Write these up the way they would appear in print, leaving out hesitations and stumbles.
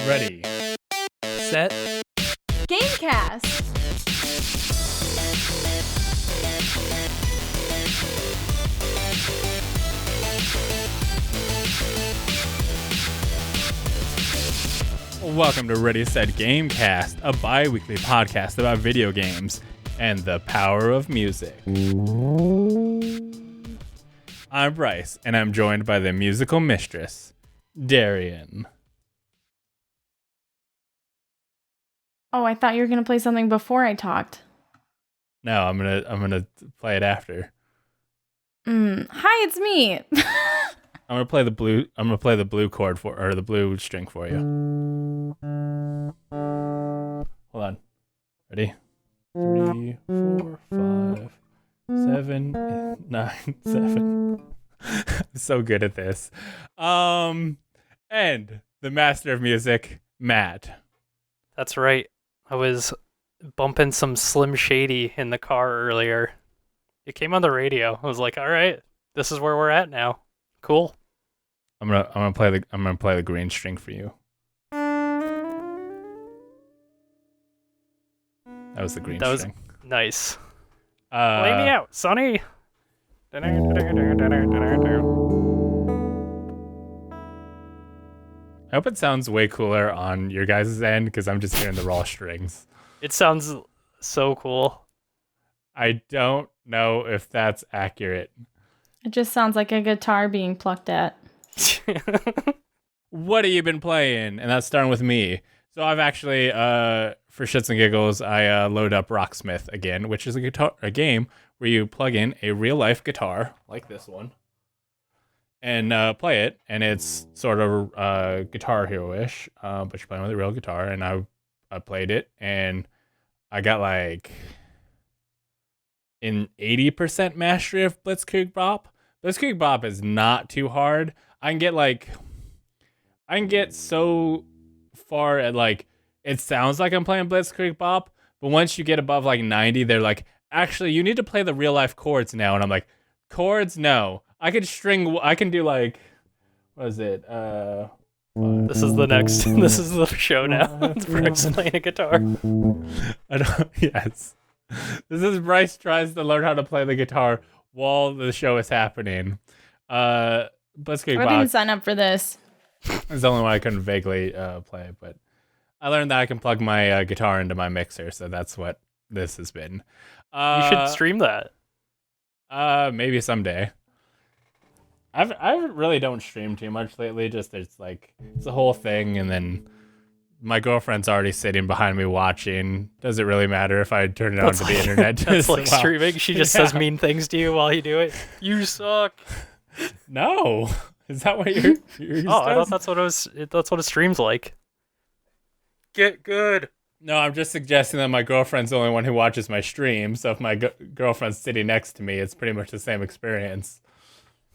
Ready, set, Gamecast. Welcome to Ready, Set, Gamecast, a bi-weekly podcast about video games and the power of music. I'm Bryce, and I'm joined by the musical mistress, Darian. Oh, I thought you were gonna play something before I talked. No, I'm gonna play it after. Hi, it's me. I'm gonna play the blue chord or the blue string for you. Hold on. Ready? 3, 4, 5, 7, 9, 7. I'm so good at this. And the master of music, Matt. That's right. I was bumping some Slim Shady in the car earlier. It came on the radio. I was like, "All right, this is where we're at now. Cool." I'm gonna play the green string for you. That was the green That was string. nice. Play me out, Sonny. I hope it sounds way cooler on your guys' end because I'm just hearing the raw strings. It sounds so cool. I don't know if that's accurate. It just sounds like a guitar being plucked at. What have you been playing? And that's starting with me. So I've actually, for shits and giggles, I load up Rocksmith again, which is a game where you plug in a real life guitar like this one and play it, and it's sort of Guitar Hero-ish, but you're playing with a real guitar. And I played it, and I got like an 80% mastery of Blitzkrieg Bop. Blitzkrieg Bop is not too hard. I can get so far at like, it sounds like I'm playing Blitzkrieg Bop, but once you get above like 90, they're like, actually, you need to play the real life chords now. And I'm like, chords? No. I can do like, what is it? This is the show now. It's Bryce playing a guitar. Yes. This is Bryce tries to learn how to play the guitar while the show is happening. Blitzkrieg I Bop didn't sign up for this. is the only one I couldn't vaguely play, but I learned that I can plug my guitar into my mixer, so that's what this has been. You should stream that. Maybe someday. I really don't stream too much lately. Just it's a whole thing, and then my girlfriend's already sitting behind me watching. Does it really matter if I turn it onto the internet? That's like streaming. She just says mean things to you while you do it. You suck. No, is that what you're? I thought that's what it was. That's what a stream's like. Get good. No, I'm just suggesting that my girlfriend's the only one who watches my stream. So if my girlfriend's sitting next to me, it's pretty much the same experience,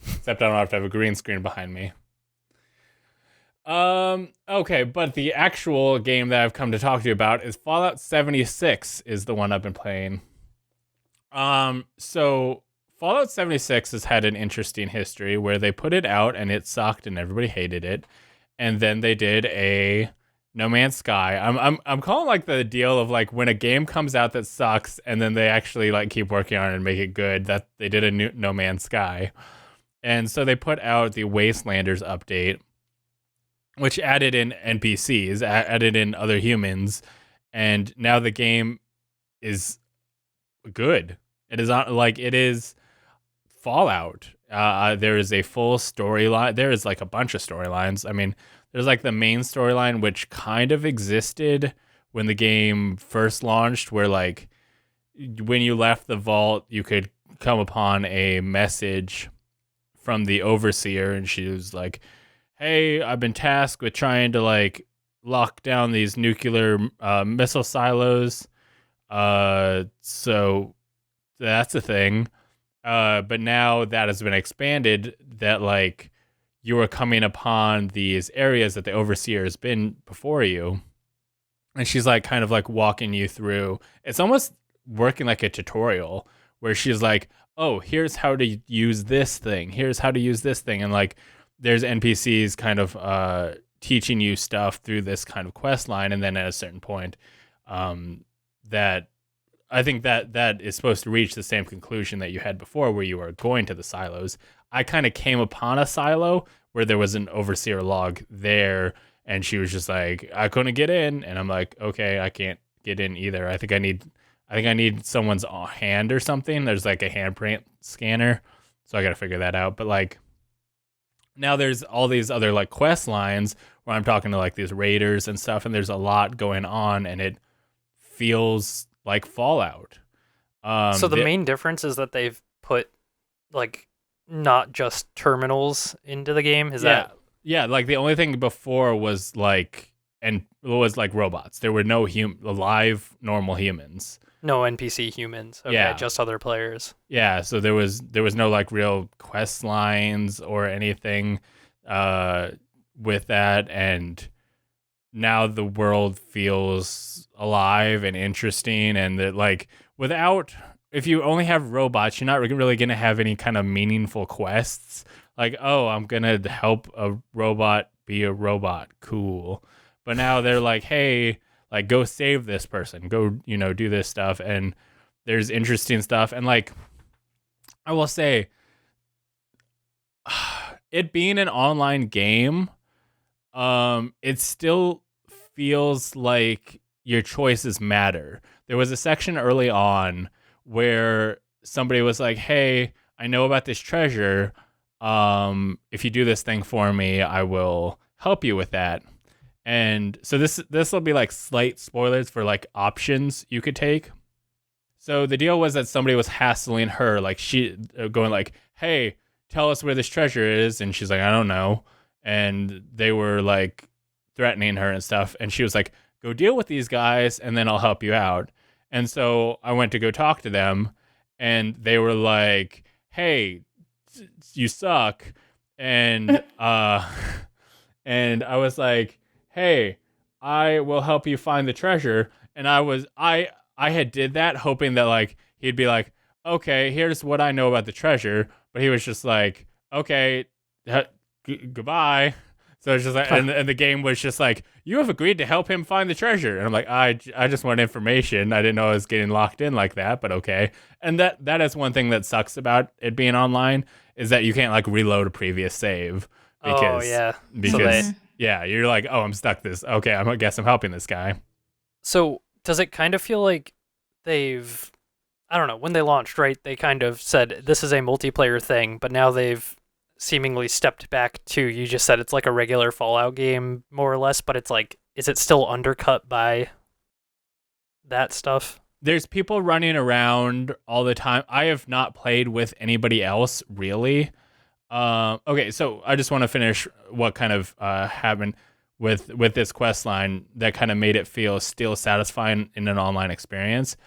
except I don't have to have a green screen behind me. Okay, but the actual game that I've come to talk to you about is Fallout 76 is the one I've been playing. So Fallout 76 has had an interesting history where they put it out and it sucked and everybody hated it. And then they did a No Man's Sky. I'm calling like the deal of like when a game comes out that sucks and then they actually like keep working on it and make it good, that they did a new No Man's Sky. And so they put out the Wastelanders update, which added in NPCs, added in other humans, and now the game is good. It is Fallout. There is a full storyline. There is like a bunch of storylines. I mean, there's like the main storyline, which kind of existed when the game first launched, where like when you left the vault, you could come upon a message from the overseer, and she was like, "Hey, I've been tasked with trying to like lock down these nuclear missile silos. So that's a thing. But now that has been expanded, that like you are coming upon these areas that the overseer has been before you." And she's like kind of like walking you through. It's almost working like a tutorial where she's like, "Oh, here's how to use this thing. Here's how to use this thing." And like there's NPCs kind of teaching you stuff through this kind of quest line, and then at a certain point, that I think that is supposed to reach the same conclusion that you had before, where you were going to the silos. I kind of came upon a silo where there was an overseer log there, and she was just like, I couldn't get in, and I'm like, okay, I can't get in either. I think I need someone's hand or something. There's like a handprint scanner, so I got to figure that out. But like, now there's all these other like quest lines where I'm talking to like these raiders and stuff, and there's a lot going on, and it feels like Fallout. So the main difference is that they've put like not just terminals into the game. Is that? Yeah, like the only thing before was like robots. There were no live normal humans. No NPC humans. Okay, Yeah. just other players. Yeah, so there was no like real quest lines or anything with that, and now the world feels alive and interesting, and that like if you only have robots, you're not really going to have any kind of meaningful quests. Like, oh, I'm going to help a robot be a robot. Cool. But now they're like, hey, like, go save this person. Go, do this stuff. And there's interesting stuff. And like, I will say, it being an online game, it still feels like your choices matter. There was a section early on where somebody was like, hey, I know about this treasure. If you do this thing for me, I will help you with that. And so this will be like slight spoilers for like options you could take. So the deal was that somebody was hassling her, like she going like, hey, tell us where this treasure is. And she's like, I don't know. And they were like threatening her and stuff. And she was like, go deal with these guys and then I'll help you out. And so I went to go talk to them, and they were like, hey, you suck. And and I was like, hey, I will help you find the treasure. And I had did that hoping that like he'd be like, okay, here's what I know about the treasure. But he was just like, okay, goodbye. So it's just like, and the game was just like, you have agreed to help him find the treasure. And I'm like, I just want information. I didn't know I was getting locked in like that, but okay. And that is one thing that sucks about it being online, is that you can't like reload a previous save. Because, yeah, you're like, oh, I'm stuck this. Okay, I guess I'm helping this guy. So does it kind of feel like they've, I don't know, when they launched, right, they kind of said this is a multiplayer thing, but now they've seemingly stepped back to, you just said it's like a regular Fallout game, more or less, but it's like, is it still undercut by that stuff? There's people running around all the time. I have not played with anybody else, really. Okay, so I just want to finish what kind of happened with this quest line that kind of made it feel still satisfying in an online experience,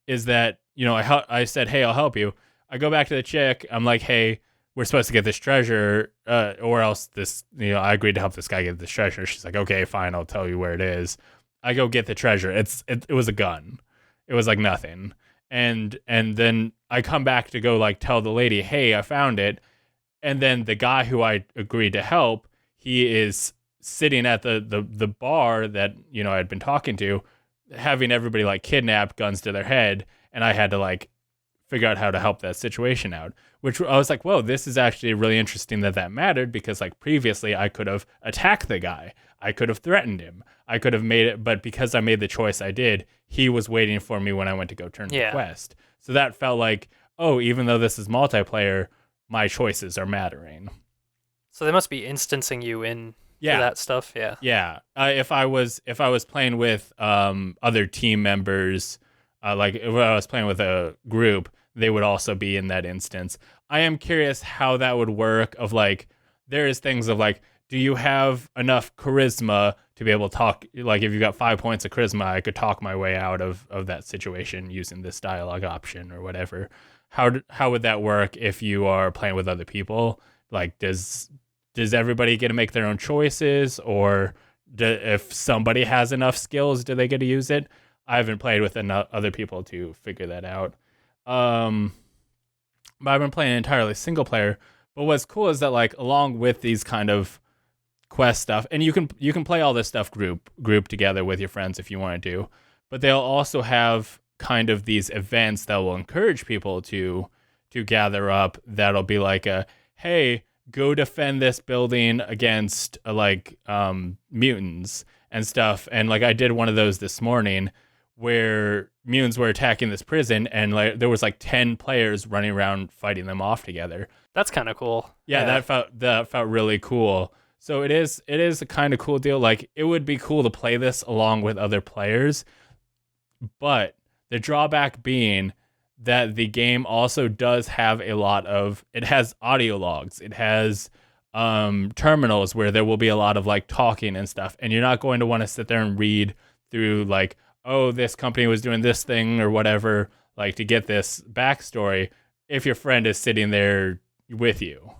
is that, I said, hey, I'll help you. I go back to the chick. I'm like, hey, we're supposed to get this treasure, or else this, I agreed to help this guy get this treasure. She's like, okay, fine, I'll tell you where it is. I go get the treasure. It was a gun. It was like nothing. And then I come back to go like tell the lady, hey, I found it. And then the guy who I agreed to help, he is sitting at the bar that, I had been talking to, having everybody like kidnapped, guns to their head. And I had to like figure out how to help that situation out, which I was like, whoa, this is actually really interesting that mattered, because like previously I could have attacked the guy. I could have threatened him. I could have made it, but because I made the choice I did, he was waiting for me when I went to go turn the quest. So that felt like, oh, even though this is multiplayer, my choices are mattering. So they must be instancing you in that stuff. Yeah. Yeah. If I was playing with other team members, like if I was playing with a group, they would also be in that instance. I am curious how that would work. Of like, there is things of like, do you have enough charisma to be able to talk? Like, if you got 5 points of charisma, I could talk my way out of that situation using this dialogue option or whatever. How would that work if you are playing with other people? Like, does everybody get to make their own choices, or if somebody has enough skills, do they get to use it? I haven't played with other people to figure that out. But I've been playing entirely single player. But what's cool is that like, along with these kind of quest stuff, and you can play all this stuff group together with your friends if you want to do. But they'll also have kind of these events that will encourage people to gather up. That'll be like hey, go defend this building against mutants and stuff. And like I did one of those this morning where mutants were attacking this prison, and like there was like 10 players running around fighting them off together. That's kind of cool. Yeah, that felt really cool. So it is a kind of cool deal. Like it would be cool to play this along with other players, but the drawback being that the game also does have it has audio logs. It has terminals where there will be a lot of like talking and stuff, and you're not going to want to sit there and read through like, oh, this company was doing this thing or whatever, like to get this backstory if your friend is sitting there with you.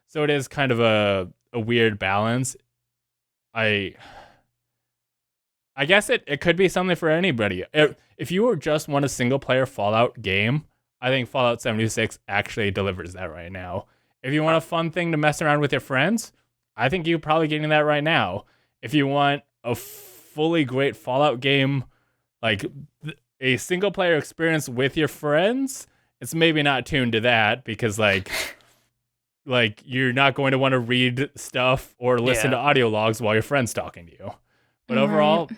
So it is kind of a weird balance. I guess it could be something for anybody. If you just want a single player Fallout game, I think Fallout 76 actually delivers that right now. If you want a fun thing to mess around with your friends, I think you're probably getting that right now. If you want a fully great Fallout game, like a single player experience with your friends, it's maybe not tuned to that because like you're not going to want to read stuff or listen to audio logs while your friend's talking to you. But overall,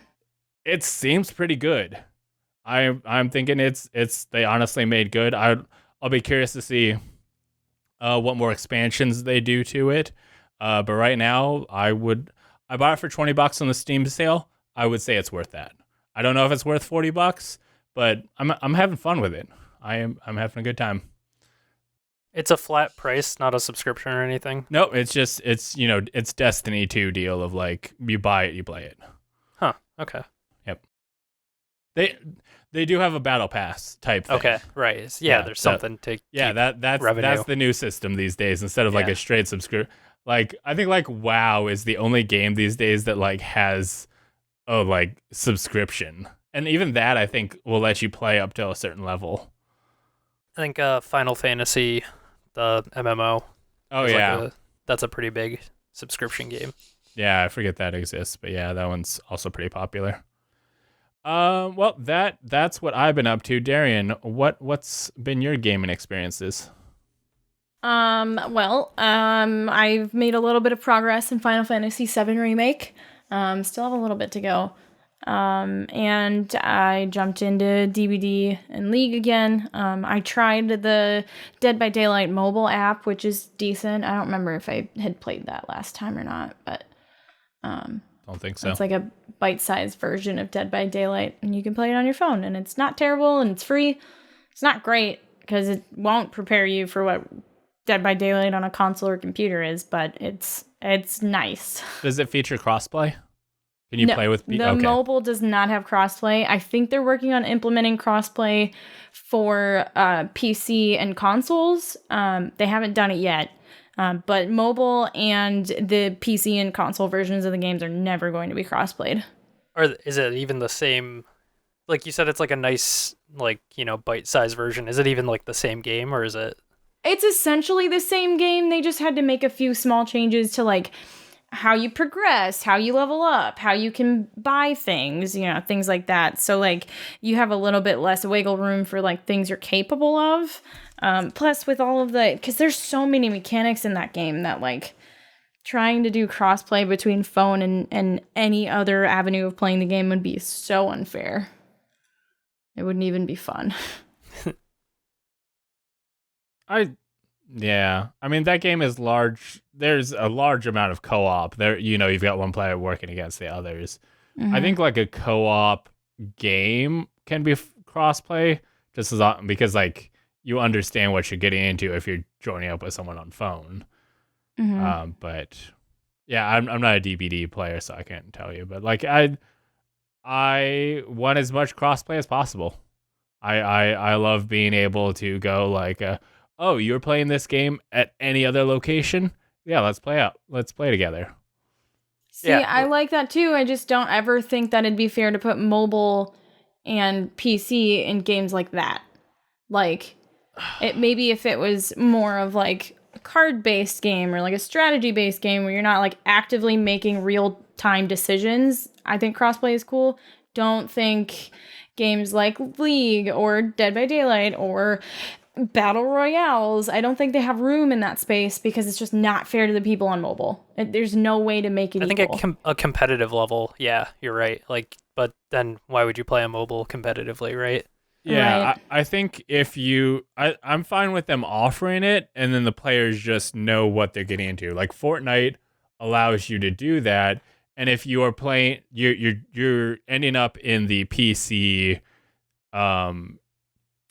it seems pretty good. I'm thinking it's they honestly made good. I'll be curious to see what more expansions they do to it. But right now, I bought it for $20 on the Steam sale. I would say it's worth that. I don't know if it's worth $40, but I'm having fun with it. I'm having a good time. It's a flat price, not a subscription or anything. No, it's Destiny 2 deal of like you buy it, you play it. Huh. Okay. Yep. They do have a battle pass type thing. Okay, right. Yeah, there's something to that's revenue. That's the new system these days instead of like a straight subscription. Like I think like WoW is the only game these days that like has a like subscription. And even that I think will let you play up to a certain level. I think Final Fantasy, the MMO. Oh yeah. That's a pretty big subscription game. Yeah, I forget that exists, but yeah, that one's also pretty popular. Well, that's what I've been up to. Darian, what's been your gaming experiences? I've made a little bit of progress in Final Fantasy VII Remake. Still have a little bit to go. And I jumped into DBD and League again. I tried the Dead by Daylight mobile app, which is decent. I don't remember if I had played that last time or not, but don't think so. It's like a bite-sized version of Dead by Daylight, and you can play it on your phone, and it's not terrible, and it's free. It's not great, because it won't prepare you for what Dead by Daylight on a console or computer is, but it's nice. Does it feature crossplay? Can you play with people? The mobile does not have crossplay. I think they're working on implementing crossplay for PC and consoles. They haven't done it yet. But mobile and the PC and console versions of the games are never going to be crossplayed. Or is it even the same? Like you said, it's like a nice, bite-sized version. Is it even like the same game, or is it? It's essentially the same game. They just had to make a few small changes to like how you progress, how you level up, how you can buy things, things like that. So like you have a little bit less wiggle room for like things you're capable of. Plus with all of because there's so many mechanics in that game that like trying to do crossplay between phone and any other avenue of playing the game would be so unfair. It wouldn't even be fun. Yeah. I mean, that game is large. There's a large amount of co-op. There, you've got one player working against the others. Mm-hmm. I think like a co-op game can be crossplay just because like you understand what you're getting into if you're joining up with someone on phone. Mm-hmm. But yeah, I'm not a DBD player, so I can't tell you. But like I want as much crossplay as possible. I love being able to go like, oh, you're playing this game at any other location? Yeah, let's play together. See, yeah. I like that too. I just don't ever think that it'd be fair to put mobile and PC in games like that. Like, maybe if it was more of like card-based game or like a strategy-based game where you're not like actively making real-time decisions, I think crossplay is cool. Don't think games like League or Dead by Daylight or battle royales, I don't think they have room in that space because it's just not fair to the people on mobile. There's no way to make it equal. I think at a competitive level, yeah, you're right. Like, but then why would you play on mobile competitively, right? Yeah, Right. I think if I'm fine with them offering it, and then the players just know what they're getting into. Like Fortnite allows you to do that, and if you are playing, you're ending up in the PC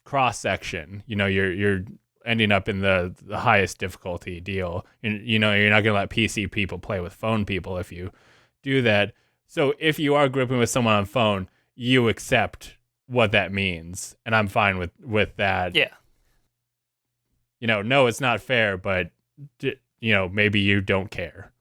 cross section. You're ending up in the highest difficulty deal. And you're not gonna let PC people play with phone people if you do that. So if you are grouping with someone on phone, you accept what that means, and I'm fine with that. Yeah. No, it's not fair, but maybe you don't care.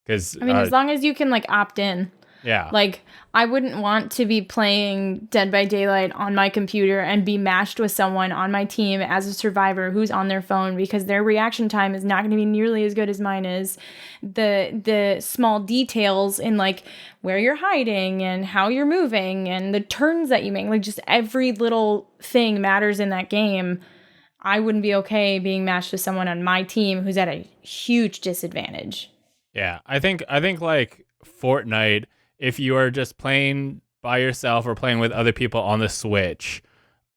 Because I mean, as long as you can like opt in. Yeah. Like, I wouldn't want to be playing Dead by Daylight on my computer and be matched with someone on my team as a survivor who's on their phone because their reaction time is not going to be nearly as good as mine is. The small details in like where you're hiding and how you're moving and the turns that you make, like just every little thing matters in that game. I wouldn't be okay being matched with someone on my team who's at a huge disadvantage. Yeah, I think like Fortnite, if you are just playing by yourself or playing with other people on the Switch,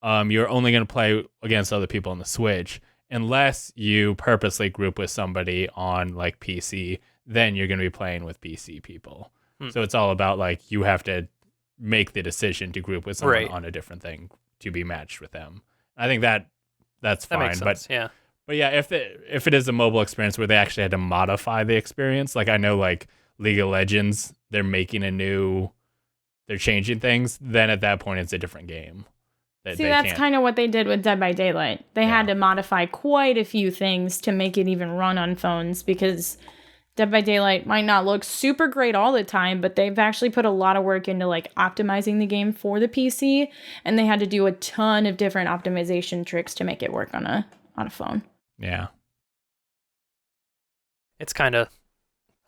you're only going to play against other people on the Switch unless you purposely group with somebody on like PC. Then you're going to be playing with PC people. So it's all about like you have to make the decision to group with someone on a different thing to be matched with them. I think that's fine. That makes sense, yeah. But yeah, if it is a mobile experience where they actually had to modify the experience, like I know like League of Legends, they're changing things, then at that point it's a different game. See, that's kind of what they did with Dead by Daylight. They had to modify quite a few things to make it even run on phones because Dead by Daylight might not look super great all the time, but they've actually put a lot of work into like optimizing the game for the PC, and they had to do a ton of different optimization tricks to make it work on a phone. Yeah. It's kind of,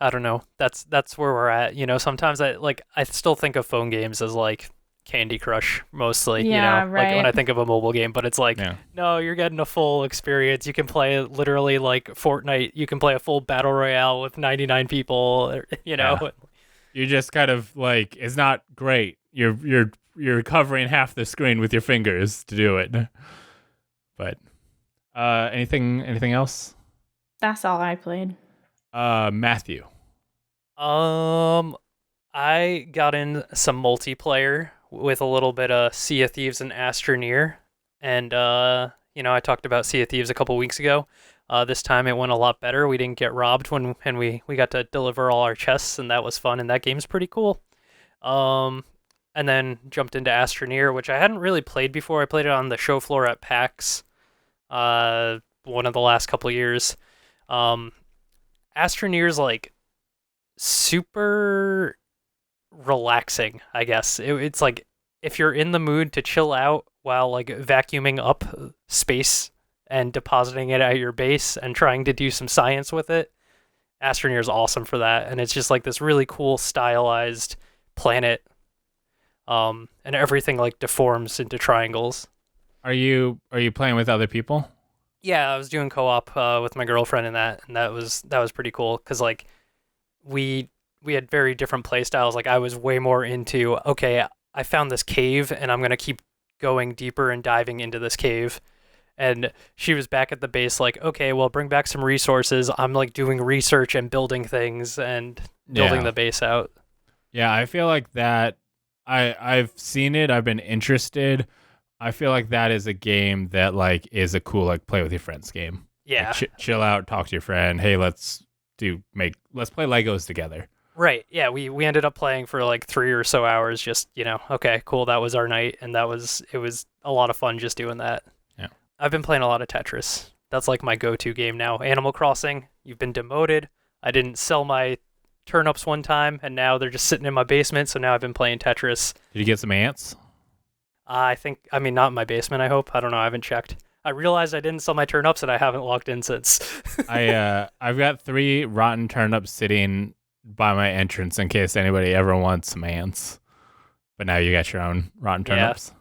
I don't know. That's where we're at. Sometimes I still think of phone games as like Candy Crush mostly, Yeah, like right. when I think of a mobile game, but it's like, no, you're getting a full experience. You can play literally like Fortnite. You can play a full battle royale with 99 people, Yeah. You just kind of like, it's not great. You're covering half the screen with your fingers to do it. But anything else? That's all I played. Matthew. I got in some multiplayer with a little bit of Sea of Thieves and Astroneer, and I talked about Sea of Thieves a couple weeks ago. This time it went a lot better. We didn't get robbed and we got to deliver all our chests, and that was fun. And that game's pretty cool. And then jumped into Astroneer, which I hadn't really played before. I played it on the show floor at PAX, one of the last couple years. Astroneer's like super relaxing, I guess. It's like if you're in the mood to chill out while like vacuuming up space and depositing it at your base and trying to do some science with it, Astroneer is awesome for that. And it's just like this really cool stylized planet, and everything like deforms into triangles. Are you playing with other people? Yeah, I was doing co-op with my girlfriend in that, and that was pretty cool because like we had very different play styles. Like I was way more into, okay, I found this cave and I'm gonna keep going deeper and diving into this cave, and she was back at the base like, okay, well, bring back some resources. I'm like doing research and building things and building the base out. Yeah, I feel like that. I've seen it. I've been interested. I feel like that is a game that like is a cool like play with your friends game. Yeah, like, chill out, talk to your friend. Hey, let's play Legos together. Right. Yeah, we ended up playing for like 3 or so hours. Just okay, cool. That was our night, and it was a lot of fun just doing that. Yeah. I've been playing a lot of Tetris. That's like my go-to game now. Animal Crossing. You've been demoted. I didn't sell my turnips one time, and now they're just sitting in my basement. So now I've been playing Tetris. Did you get some ants? I mean, not in my basement, I hope. I don't know. I haven't checked. I realized I didn't sell my turnips and I haven't logged in since. I've got 3 rotten turnips sitting by my entrance in case anybody ever wants some ants. But now you got your own rotten turnips.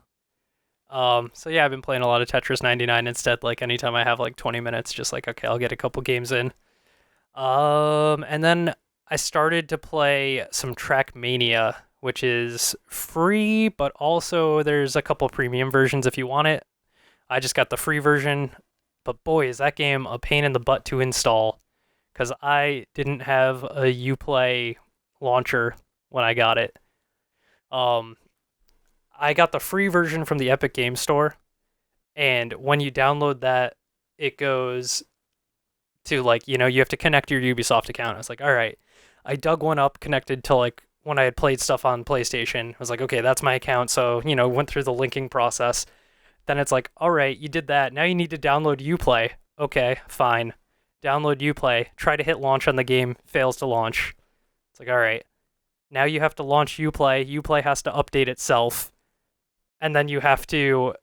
So yeah, I've been playing a lot of Tetris 99 instead. Like anytime I have like 20 minutes, just like, okay, I'll get a couple games in. And then I started to play some Trackmania, which is free, but also there's a couple premium versions if you want it. I just got the free version, but boy, is that game a pain in the butt to install, because I didn't have a Uplay launcher when I got it. I got the free version from the Epic Game Store, and when you download that, it goes to like, you have to connect your Ubisoft account. I was like, all right. I dug one up connected to like when I had played stuff on PlayStation. I was like, okay, that's my account. So, went through the linking process. Then it's like, all right, you did that. Now you need to download Uplay. Okay, fine. Download Uplay. Try to hit launch on the game. Fails to launch. It's like, all right. Now you have to launch Uplay. Uplay has to update itself. And then you have to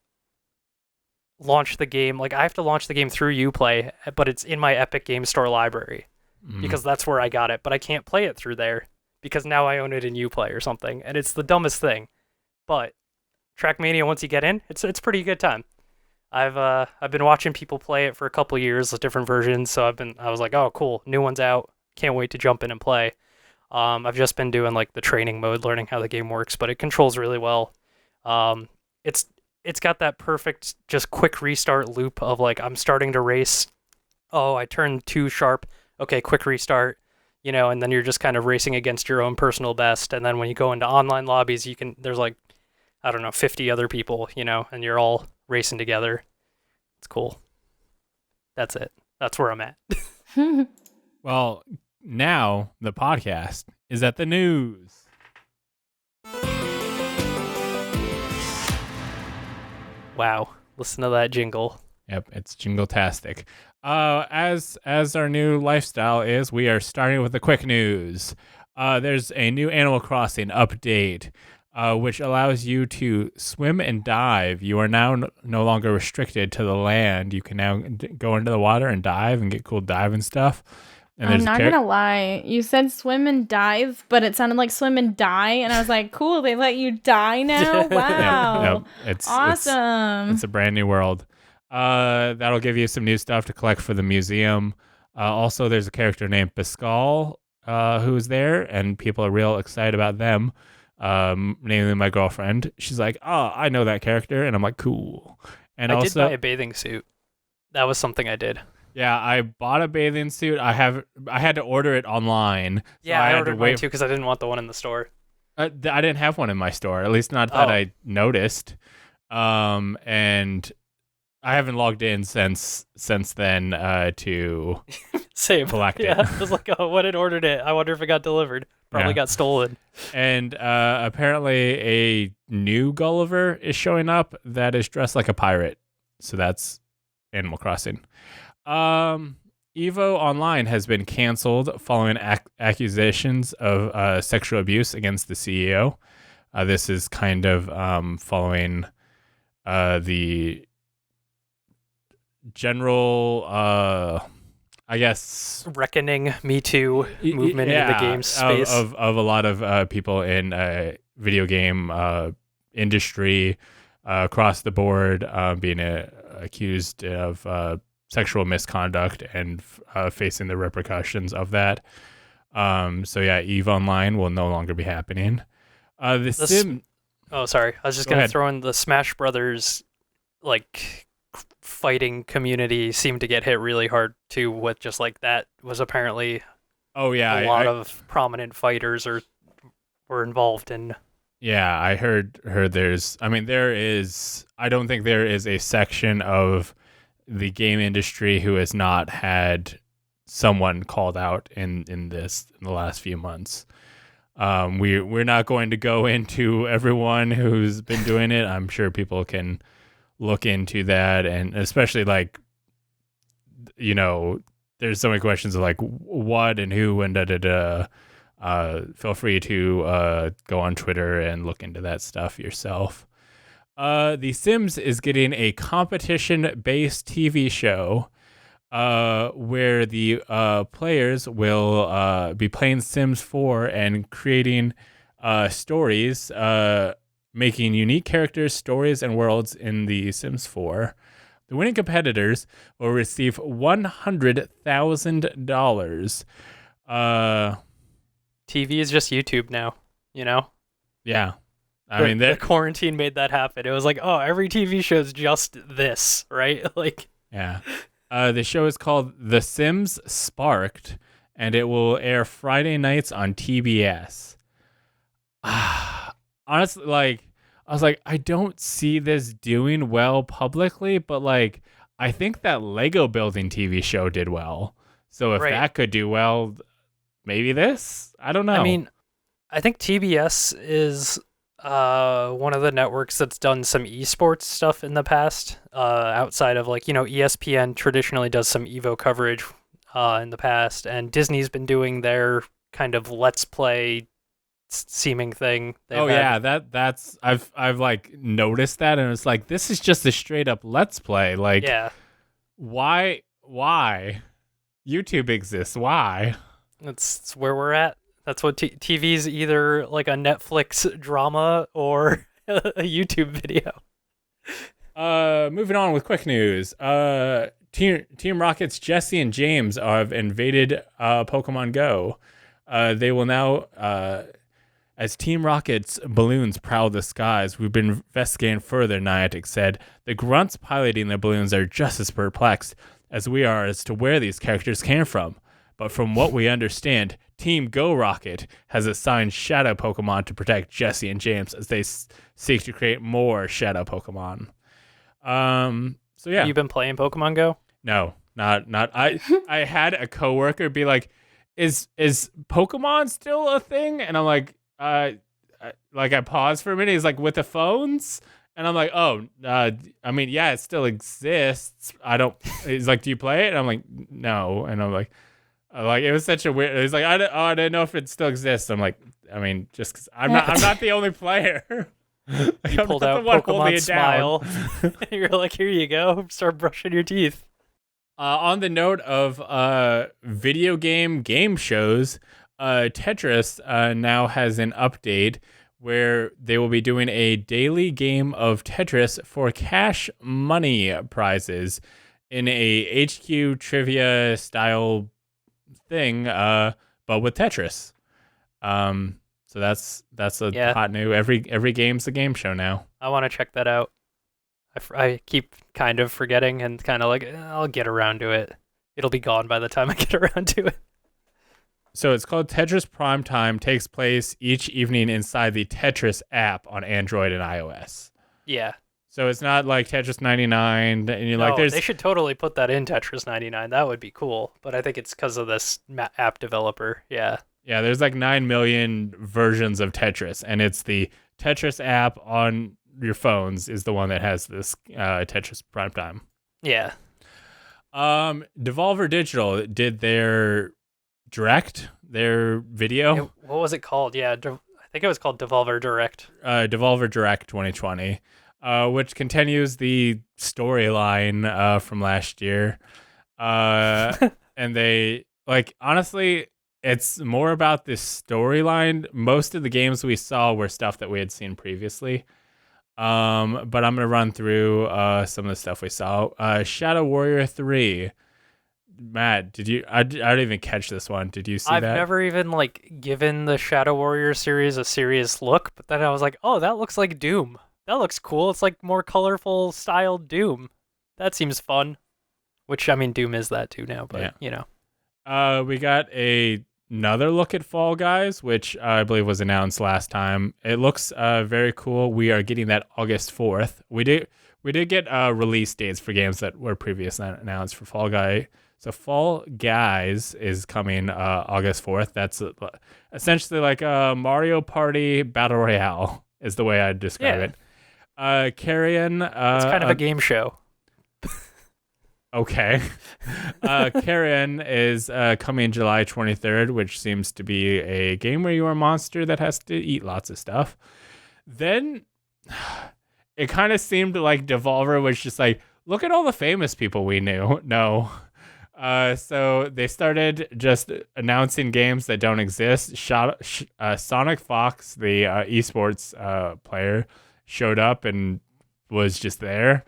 launch the game. Like, I have to launch the game through Uplay, but it's in my Epic Game Store library because that's where I got it. But I can't play it through there because now I own it in Uplay or something. And it's the dumbest thing. But Trackmania, once you get in, it's a pretty good time. I've been watching people play it for a couple years with different versions, so I was like, oh cool, new one's out. Can't wait to jump in and play. I've just been doing like the training mode, learning how the game works, but it controls really well. It's got that perfect just quick restart loop of like, I'm starting to race. Oh, I turned too sharp. Okay, quick restart. And then you're just kind of racing against your own personal best. And then when you go into online lobbies, there's like, I don't know, 50 other people, and you're all racing together. It's cool. That's it. That's where I'm at. Well, now the podcast is at the news. Wow. Listen to that jingle. Yep, it's jingle-tastic. As our new lifestyle is, we are starting with the quick news. There's a new Animal Crossing update, which allows you to swim and dive. You are now no longer restricted to the land. You can now go into the water and dive and get cool diving stuff. And I'm not gonna lie. You said swim and dive, but it sounded like swim and die, and I was like, cool, they let you die now? Wow. It's awesome. It's a brand new world. That'll give you some new stuff to collect for the museum. Also, there's a character named Pascal who's there, and people are real excited about them. Namely my girlfriend. She's like, oh, I know that character, and I'm like, cool. And I also, did buy a bathing suit. That was something I did. Yeah, I bought a bathing suit. I had to order it online. Yeah, I ordered mine too because I didn't want the one in the store. I didn't have one in my store, at least not that I noticed. And I haven't logged in since then to Same. collect it. Yeah, I was like, oh, when it ordered it, I wonder if it got delivered. Probably got stolen. And apparently a new Gulliver is showing up that is dressed like a pirate. So that's Animal Crossing. Evo Online has been canceled following accusations of sexual abuse against the CEO. This is kind of following the general, I guess, reckoning Me Too movement in the game space of a lot of people in video game industry across the board being accused of sexual misconduct and facing the repercussions of that. So yeah, EVE Online will no longer be happening. Oh, sorry. I was just going to throw in the Smash Brothers like fighting community seemed to get hit really hard too, with just like that was apparently a lot of prominent fighters were involved in. Yeah, I heard there is, I don't think there is a section of the game industry who has not had someone called out in the last few months. We're not going to go into everyone who's been doing it. I'm sure people can look into that, and especially like, there's so many questions of like what and who and feel free to go on Twitter and look into that stuff yourself. The Sims is getting a competition-based TV show where the players will be playing Sims 4 and creating stories, making unique characters, stories, and worlds in the Sims 4. The winning competitors will receive $100,000. TV is just YouTube now, you know? Yeah. The quarantine made that happen. It was like, oh, every TV show's just this, right? Like, yeah. The show is called The Sims Sparked, and it will air Friday nights on TBS. Honestly, like, I was like, I don't see this doing well publicly, but like, I think that Lego building TV show did well. So if that could do well, maybe this? I don't know. I mean, I think TBS is one of the networks that's done some esports stuff in the past, outside of like, ESPN traditionally does some Evo coverage in the past, and Disney's been doing their kind of Let's Play seeming thing. That's I've like noticed that, and it's like, this is just a straight up Let's Play. Like, why YouTube exists? Why? That's where we're at. That's what TV's either like a Netflix drama or a YouTube video. Moving on with quick news. Team Rocket's Jesse and James have invaded Pokemon Go. They will now, as Team Rocket's balloons prowl the skies, we've been investigating further, Niantic said. The grunts piloting the balloons are just as perplexed as we are as to where these characters came from. But from what we understand, Team Go Rocket has assigned Shadow Pokemon to protect Jesse and James as they seek to create more Shadow Pokemon. So yeah. Have you been playing Pokemon Go? No, not. I had a coworker be like, "Is Pokemon still a thing?" And I'm like, I paused for a minute. He's like, "With the phones?" And I'm like, "Oh, I mean, yeah, it still exists. I don't." He's like, "Do you play it?" And I'm like, "No." And I'm like, it was such a weird. He's like, I didn't know if it still exists. I'm like, I mean, just because I'm not the only player. You pulled out Pokemon Smile. You're like, here you go. Start brushing your teeth. On the note of video game shows, Tetris now has an update where they will be doing a daily game of Tetris for cash money prizes in a HQ trivia style thing, but with Tetris. So that's a hot new. Every game's a game show now. I want to check that out. I keep kind of forgetting and kind of like, I'll get around to it. It'll be gone by the time I get around to it. So it's called Tetris Prime Time. Takes place each evening inside the Tetris app on Android and iOS. Yeah. So it's not like Tetris 99, and you're like, they should totally put that in Tetris 99. That would be cool. But I think it's because of this app developer. Yeah. Yeah, there's like 9 million versions of Tetris, and it's the Tetris app on your phones is the one that has this Tetris Prime Time. Yeah. Devolver Digital did their their video. What was it called? Yeah, I think it was called Devolver Direct. Devolver Direct 2020. Which continues the storyline from last year. And they, like, honestly, it's more about this storyline. Most of the games we saw were stuff that we had seen previously. But I'm going to run through some of the stuff we saw. Shadow Warrior 3. Matt, did you? I didn't even catch this one. Did you see that? I've never even given the Shadow Warrior series a serious look, but then I was like, oh, that looks like Doom. That looks cool. It's like more colorful styled Doom. That seems fun. Which, I mean, Doom is that too now, but we got another look at Fall Guys, which I believe was announced last time. It looks very cool. We are getting that August 4th. We did get release dates for games that were previously announced for Fall Guy. So Fall Guys is coming August 4th. That's essentially like a Mario Party Battle Royale is the way I'd describe it. Carrion. It's kind of a game show. Okay. Carrion is coming July 23rd, which seems to be a game where you are a monster that has to eat lots of stuff. Then it kind of seemed like Devolver was just like, look at all the famous people we knew. No. So they started just announcing games that don't exist. Sonic Fox, the esports player, showed up and was just there.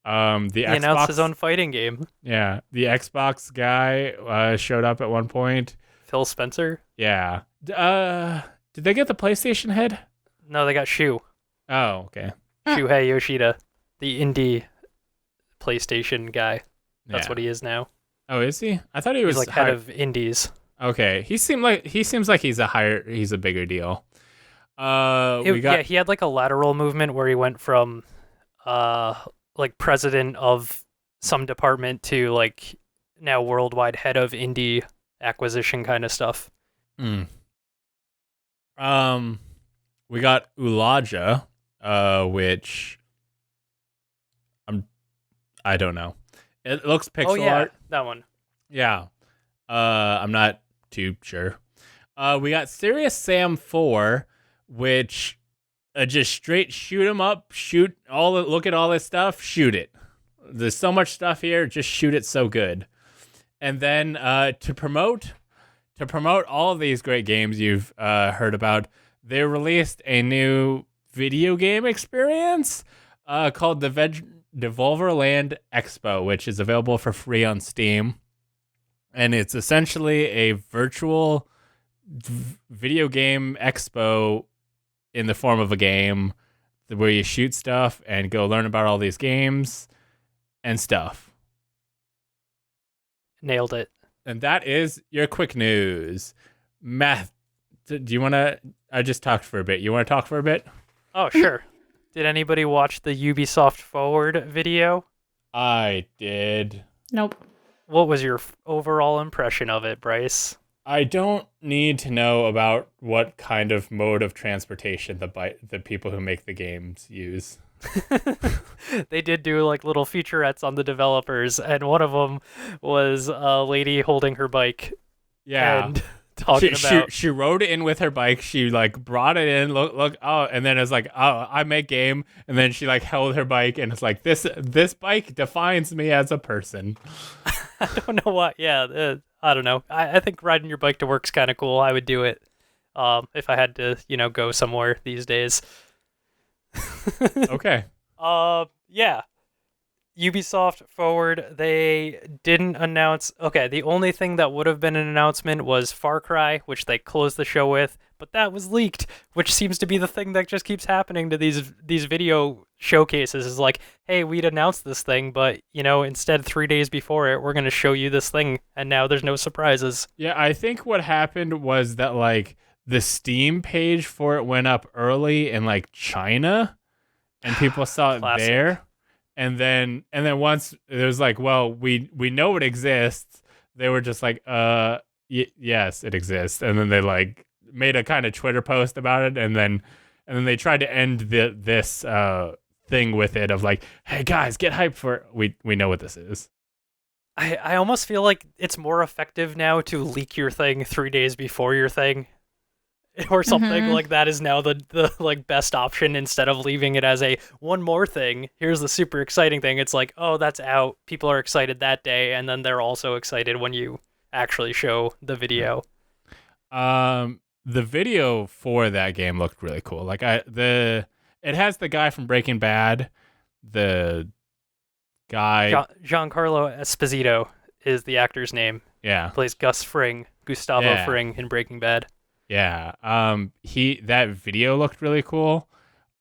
He announced his own fighting game. Yeah, the Xbox guy showed up at one point. Phil Spencer? Yeah. Did they get the PlayStation head? No, they got Shu. Oh, okay. Shuhei Yoshida, the indie PlayStation guy. That's what he is now. Oh, is he? I thought he was like head of indies. Okay, he seems like he's a bigger deal. Yeah, he had like a lateral movement where he went from like president of some department to like now worldwide head of indie acquisition kind of stuff. We got Ulaja, which I don't know. It looks pixel art. That one. Yeah. I'm not too sure. We got Serious Sam 4, which just straight shoot 'em up, look at all this stuff, shoot it. There's so much stuff here, just shoot it so good. And then to promote all of these great games you've heard about, they released a new video game experience called the Devolver Land Expo, which is available for free on Steam. And it's essentially a virtual video game expo in the form of a game where you shoot stuff and go learn about all these games and stuff. Nailed it. And that is your quick news. Matt, do you want to... I just talked for a bit. You want to talk for a bit? Oh, sure. Did anybody watch the Ubisoft Forward video? I did. Nope. What was your overall impression of it, Bryce? I don't need to know about what kind of mode of transportation the people who make the games use. They did do like little featurettes on the developers, and one of them was a lady holding her bike. Yeah. And talking about... She rode in with her bike. She like brought it in. Look. Oh, and then it's like, oh, I make game. And then she like held her bike, and it's like this bike defines me as a person. I don't know what. Yeah, I don't know. I think riding your bike to work's kind of cool. I would do it if I had to, go somewhere these days. Okay. Yeah. Ubisoft Forward, they didn't announce... Okay, the only thing that would have been an announcement was Far Cry, which they closed the show with, but that was leaked, which seems to be the thing that just keeps happening to these video showcases, is like, hey, we'd announced this thing, but, instead 3 days before it, we're going to show you this thing, and now there's no surprises. Yeah, I think what happened was that, like, the Steam page for it went up early in, like, China, and people saw it there. And then once it was like, well, we know it exists. They were just like, yes, it exists. And then they like made a kind of Twitter post about it, and then they tried to end this thing with it of like, hey guys, get hyped for it. We know what this is. I almost feel like it's more effective now to leak your thing 3 days before your thing. Or something like that is now the like best option, instead of leaving it as a one more thing. Here's the super exciting thing. It's like, oh, that's out. People are excited that day, and then they're also excited when you actually show the video. The video for that game looked really cool. Like it has the guy from Breaking Bad, the guy Giancarlo Esposito is the actor's name. Yeah, plays Gustavo Fring in Breaking Bad. Yeah, that video looked really cool.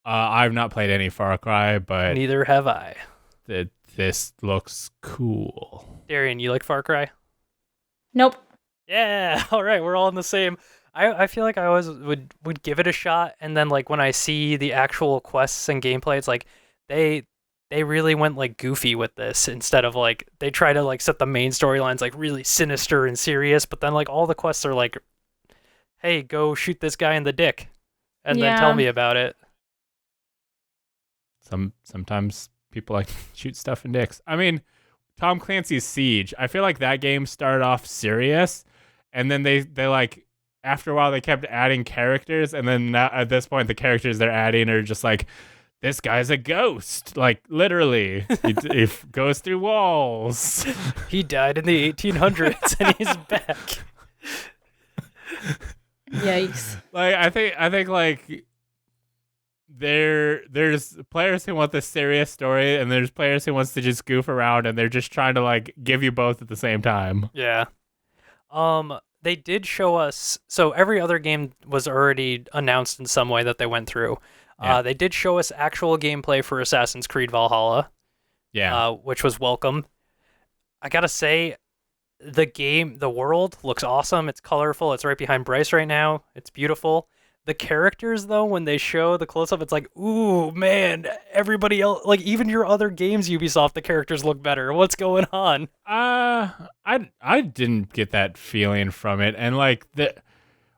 I've not played any Far Cry, but neither have I. This looks cool. Darian, you like Far Cry? Nope. Yeah, all right, we're all in the same. I feel like I always would give it a shot, and then like when I see the actual quests and gameplay, it's like they really went like goofy with this, instead of like they try to like set the main storylines like really sinister and serious, but then like all the quests are like, hey, go shoot this guy in the dick, and then tell me about it. Sometimes people like shoot stuff in dicks. I mean, Tom Clancy's Siege, I feel like that game started off serious, and then they like, after a while they kept adding characters, and then now, at this point the characters they're adding are just like this guy's a ghost. Like, literally. He goes through walls. He died in the 1800s and he's back. Yikes. Like, I think like there's players who want the serious story, and there's players who wants to just goof around, and they're just trying to like give you both at the same time. Yeah. They did show us, so every other game was already announced in some way that they went through. Yeah. They did show us actual gameplay for Assassin's Creed Valhalla, which was welcome. I gotta say, the world looks awesome. It's colorful. It's right behind Bryce right now. It's beautiful. The characters, though, when they show the close-up, it's like, ooh, man, everybody else, like, even your other games, Ubisoft, the characters look better. What's going on? I didn't get that feeling from it, and like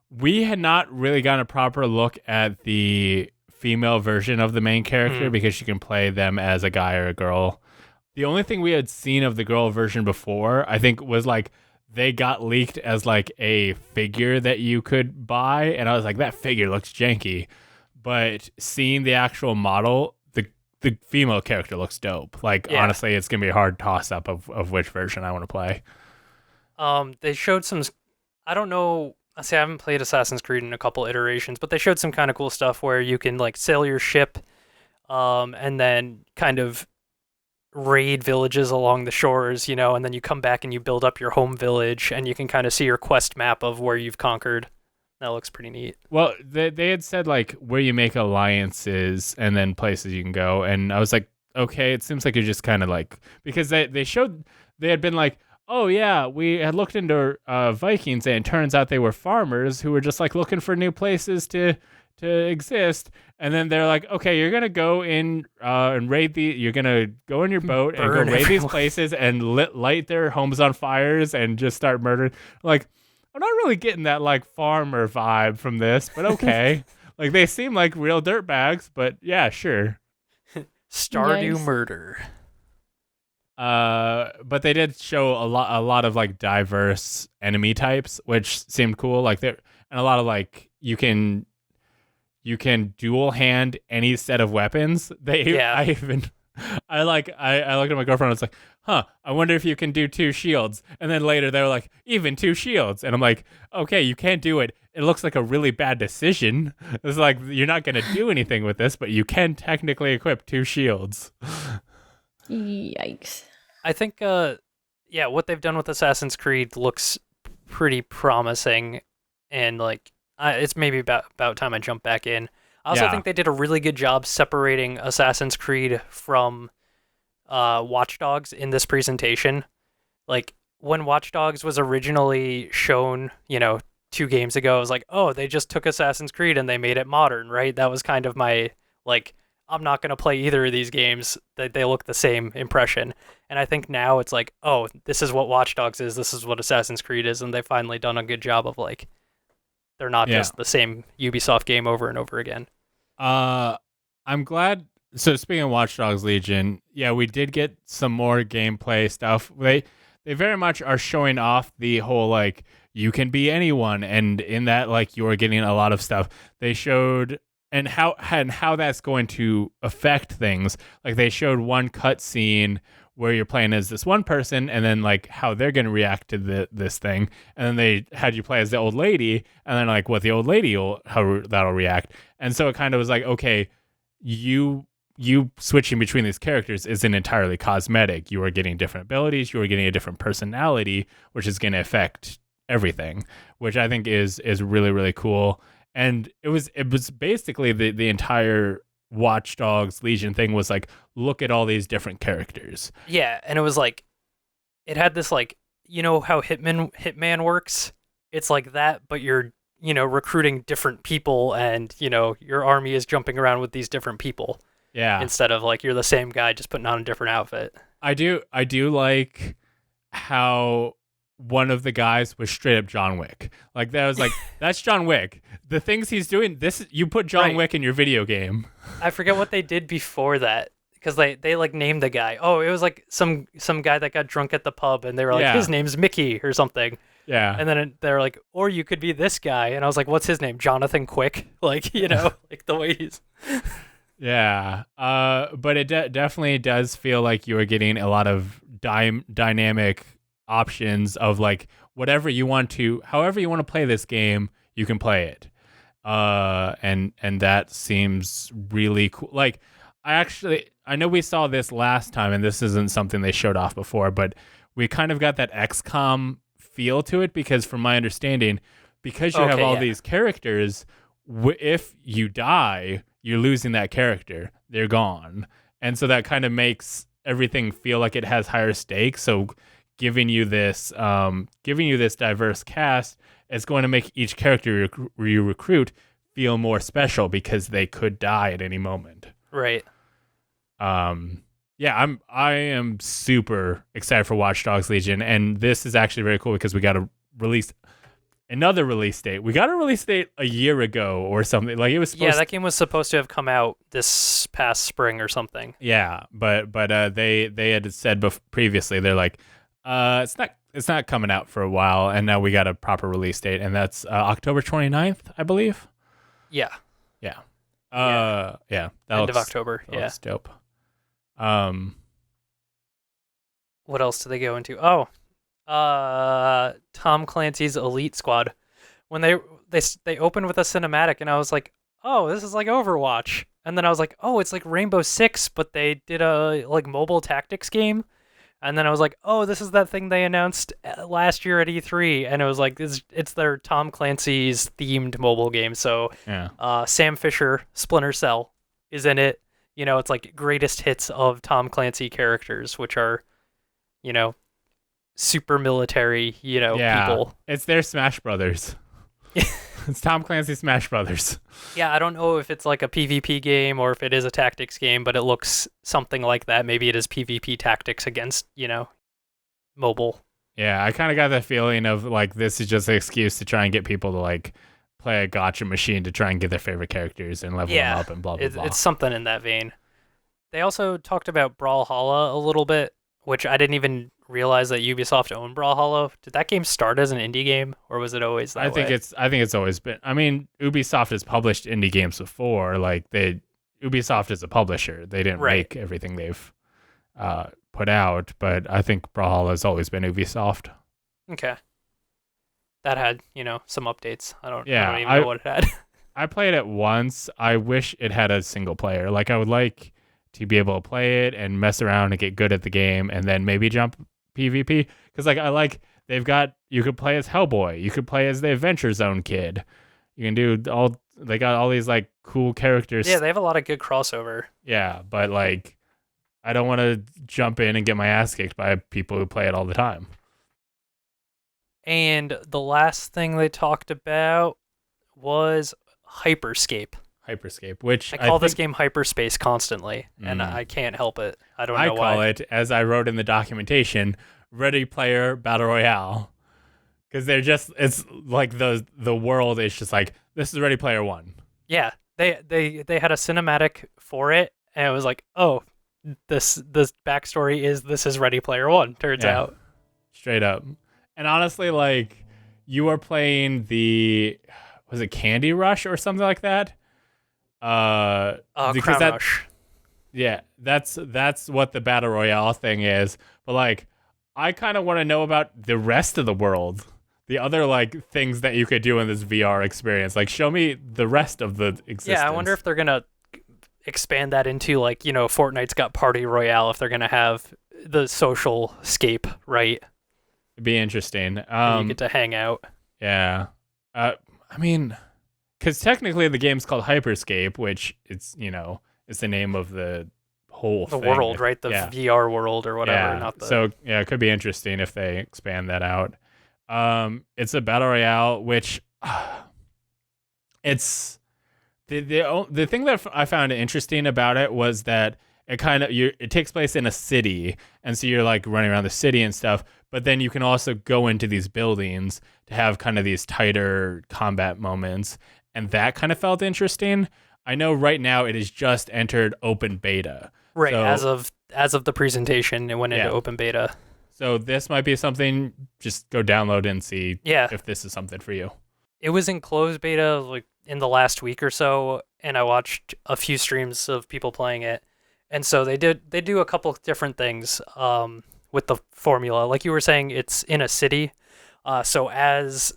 we had not really gotten a proper look at the female version of the main character because you can play them as a guy or a girl. The only thing we had seen of the girl version before, I think, was like they got leaked as like a figure that you could buy, and I was like, that figure looks janky. But seeing the actual model, the female character looks dope. Like, honestly, it's gonna be a hard toss up of which version I want to play. They showed some, I don't know, I haven't played Assassin's Creed in a couple iterations, but they showed some kind of cool stuff where you can like sail your ship, and then kind of raid villages along the shores, you know, and then you come back and you build up your home village, and you can kind of see your quest map of where you've conquered. That looks pretty neat. Well, they had said like where you make alliances and then places you can go, and I was like, okay, it seems like you're just kind of like, because they showed, they had been like, oh yeah, we had looked into Vikings, and it turns out they were farmers who were just like looking for new places to exist. And then they're like, okay, you're gonna go in and raid you're gonna go in your boat and go raid these places and light their homes on fires and just start murdering. Like, I'm not really getting that like farmer vibe from this, but okay. Like, they seem like real dirtbags, but yeah, sure. Stardew murder. But they did show a lot of like diverse enemy types, which seemed cool. Like, there, and a lot of like you can dual hand any set of weapons. I looked at my girlfriend and I was like, I wonder if you can do 2 shields. And then later they were like, even 2 shields. And I'm like, okay, you can't do it. It looks like a really bad decision. It's like, you're not going to do anything with this, but you can technically equip 2 shields. Yikes. I think, what they've done with Assassin's Creed looks pretty promising, and like, it's maybe about time I jump back in. I also think they did a really good job separating Assassin's Creed from Watch Dogs in this presentation. Like, when Watch Dogs was originally shown, 2 games ago, I was like, oh, they just took Assassin's Creed and they made it modern, right? That was kind of my, like, I'm not going to play either of these games, that they look the same impression. And I think now it's like, oh, this is what Watch Dogs is, this is what Assassin's Creed is, and they've finally done a good job of, like, they're not just the same Ubisoft game over and over again. I'm glad. So speaking of Watch Dogs Legion, we did get some more gameplay stuff. They very much are showing off the whole like you can be anyone, and in that like you're getting a lot of stuff. They showed and how that's going to affect things. Like, they showed one cutscene where you're playing as this one person, and then like how they're going to react to this thing, and then they had you play as the old lady, and then like what the old lady how that'll react. And so it kind of was like, okay, you switching between these characters isn't entirely cosmetic. You are getting different abilities, you are getting a different personality, which is going to affect everything, which I think is really, really cool. And it was basically the entire Watch Dogs Legion thing was like, look at all these different characters. Yeah, and it was like, it had this like, how Hitman works? It's like that, but you're, recruiting different people, and, your army is jumping around with these different people. Yeah. Instead of like, you're the same guy, just putting on a different outfit. I do like how one of the guys was straight up John Wick. Like, that was like, that's John Wick. The things he's doing, you put John Wick in your video game. I forget what they did before that, because they like named the guy. Oh, it was like some guy that got drunk at the pub, and they were like, his name's Mickey or something. Yeah. And then they're like, or you could be this guy. And I was like, what's his name? Jonathan Quick? Like, like the way he's... Yeah. But it definitely does feel like you are getting a lot of dynamic options of like whatever you want to, however you want to play this game, you can play it. And that seems really cool. Like, I know we saw this last time, and this isn't something they showed off before, but we kind of got that XCOM feel to it because, from my understanding, because you have all these characters, if you die, you're losing that character. They're gone, and so that kind of makes everything feel like it has higher stakes. So, giving you this diverse cast, it's going to make each character you recruit feel more special because they could die at any moment. Right. Yeah, I am super excited for Watch Dogs Legion, and this is actually very cool because we got another release date. We got a release date a year ago or something. Like it was supposed that game was supposed to have come out this past spring or something. Yeah, but they had said previously they're like it's not coming out for a while, and now we got a proper release date, and that's October 29th, I believe. Yeah. Yeah. End of October. That looks dope. What else did they go into? Oh, Tom Clancy's Elite Squad. When they opened with a cinematic, and I was like, oh, this is like Overwatch. And then I was like, oh, it's like Rainbow Six, but they did a like mobile tactics game. And then I was like, oh, this is that thing they announced last year at E3, and it was like it's their Tom Clancy's themed mobile game. So Sam Fisher, Splinter Cell, is in it. You know, it's like greatest hits of Tom Clancy characters, which are, you know, super military, people. It's their Smash Brothers. It's Tom Clancy Smash Brothers. Yeah, I don't know if it's like a PvP game or if it is a tactics game, but it looks something like that. Maybe it is PvP tactics against, mobile. Yeah, I kind of got that feeling of like this is just an excuse to try and get people to like play a gacha machine to try and get their favorite characters and level them up and blah, blah, blah. It's something in that vein. They also talked about Brawlhalla a little bit, which I didn't even realize that Ubisoft owned Brawlhalla. Did that game start as an indie game, or was it always that way? I think it's always been. I mean, Ubisoft has published indie games before. Like Ubisoft is a publisher. They didn't make everything they've put out, but I think Brawlhalla has always been Ubisoft. Okay. That had, some updates. I don't even know what it had. I played it once. I wish it had a single player. Like I would like to be able to play it and mess around and get good at the game and then maybe jump PvP. Because you could play as Hellboy. You could play as the Adventure Zone kid. You can do they got all these like cool characters. Yeah, they have a lot of good crossover. Yeah, but like I don't want to jump in and get my ass kicked by people who play it all the time. And the last thing they talked about was Hyperscape. Which I call this game Hyperspace constantly, and I can't help it. I don't know why. I call it, as I wrote in the documentation, Ready Player Battle Royale. Because it's like the world is just like, this is Ready Player One. Yeah, they had a cinematic for it, and it was like, oh, this backstory this is Ready Player One, turns out. Straight up. And honestly, like, you are playing was it Candy Rush or something like that? Crown Rush. Yeah, that's what the Battle Royale thing is. But, like, I kind of want to know about the rest of the world. The other, like, things that you could do in this VR experience. Like, show me the rest of the existence. Yeah, I wonder if they're going to expand that into, like, Fortnite's got Party Royale, if they're going to have the social scape, right? It'd be interesting. You get to hang out. Yeah. I mean, because technically the game's called Hyperscape, which it's the name of the whole thing. The world, right? The VR world or whatever. Yeah. So yeah, it could be interesting if they expand that out. It's a battle royale, which it's the thing that I found interesting about it was that it takes place in a city, and so you're like running around the city and stuff, but then you can also go into these buildings to have kind of these tighter combat moments, and that kind of felt interesting. I know right now it has just entered open beta. Right, so, as of the presentation, it went into open beta. So this might be something, just go download and see if this is something for you. It was in closed beta like in the last week or so, and I watched a few streams of people playing it. And so they do a couple different things with the formula. Like you were saying, it's in a city. So as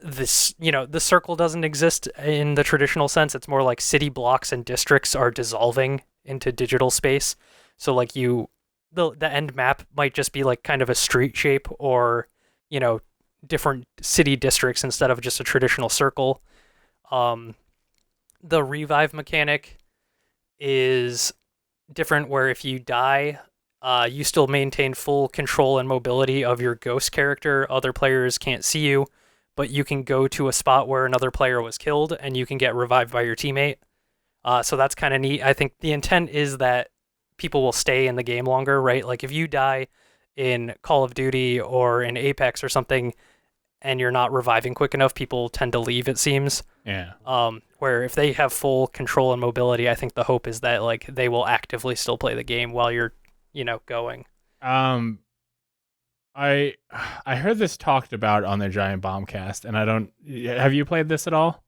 this, the circle doesn't exist in the traditional sense. It's more like city blocks and districts are dissolving into digital space. So like the end map might just be like kind of a street shape or, different city districts instead of just a traditional circle. The revive mechanic is different, where if you die, you still maintain full control and mobility of your ghost character. Other players can't see you, but you can go to a spot where another player was killed and you can get revived by your teammate. So that's kind of neat. I think the intent is that people will stay in the game longer, right? Like if you die in Call of Duty or in Apex or something and you're not reviving quick enough, people tend to leave, it seems. Yeah. Where if they have full control and mobility, I think the hope is that like they will actively still play the game while you're, going. I heard this talked about on the Giant Bombcast, and have you played this at all?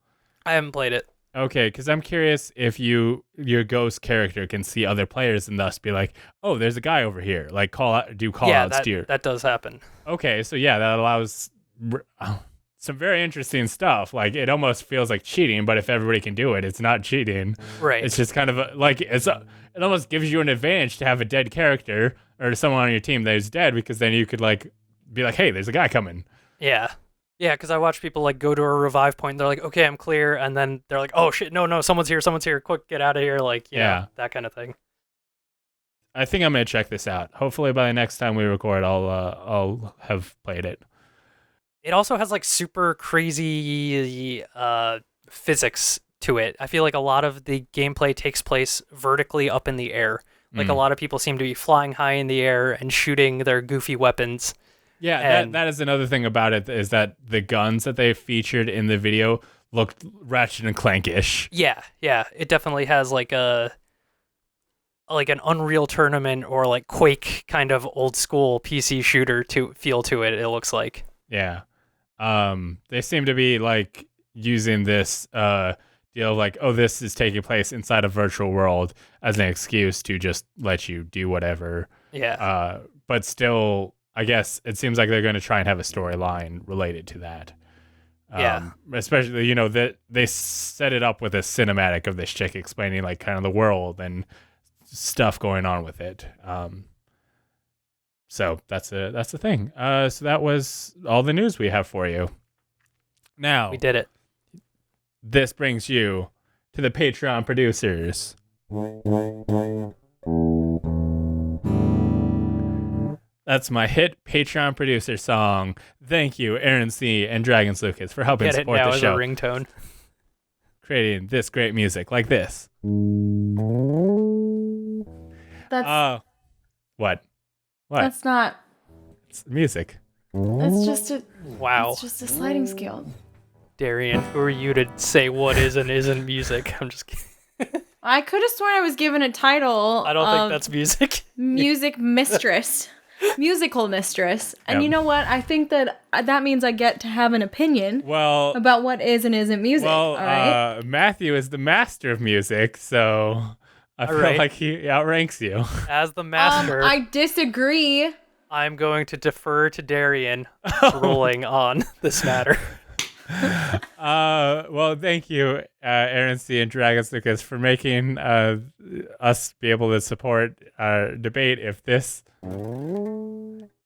I haven't played it. Okay, because I'm curious if your ghost character can see other players and thus be like, oh, there's a guy over here. Like call outs to you. That does happen. Okay, so yeah, that allows some very interesting stuff. Like it almost feels like cheating, but if everybody can do it, it's not cheating. Right. It's just kind of it almost gives you an advantage to have a dead character or someone on your team that is dead, because then you could like be like, hey, there's a guy coming. Yeah. Yeah, because I watch people like go to a revive point and they're like, okay, I'm clear, and then they're like, oh shit, no, someone's here, quick, get out of here, like, know, that kind of thing. I think I'm gonna check this out. Hopefully by the next time we record, I'll have played it. It also has like super crazy physics to it. I feel like a lot of the gameplay takes place vertically up in the air. Like a lot of people seem to be flying high in the air and shooting their goofy weapons. Yeah, that is another thing about it, is that the guns that they featured in the video looked Ratchet and Clank-ish. Yeah. It definitely has like an Unreal Tournament or like Quake kind of old school PC shooter feel to it. It looks like. Yeah, they seem to be like using this deal of like, oh, this is taking place inside a virtual world as an excuse to just let you do whatever. Yeah. But still, I guess it seems like they're going to try and have a storyline related to that. Especially, that they set it up with a cinematic of this chick explaining like kind of the world and stuff going on with it. So that's the thing. So that was all the news we have for you. Now we did it. This brings you to the Patreon producers. That's my hit Patreon producer song. Thank you, Aaron C. and Dragons Lucas, for helping support the show. As a ringtone. Creating this great music like this. That's what? That's not. It's music. It's just a. Wow. It's just a sliding scale. Darian, who are you to say what is and isn't music? I'm just kidding. I could have sworn I was given a title. I don't think that's music. Music mistress. Musical mistress. And you know what? I think that means I get to have an opinion about what is and isn't music. Well, all right? Matthew is the master of music, so I feel like he outranks you. As the master, I disagree. I'm going to defer to Darian ruling on this matter. Well, thank you, Aaron C. and Dragons Lucas, for making us be able to support our debate if this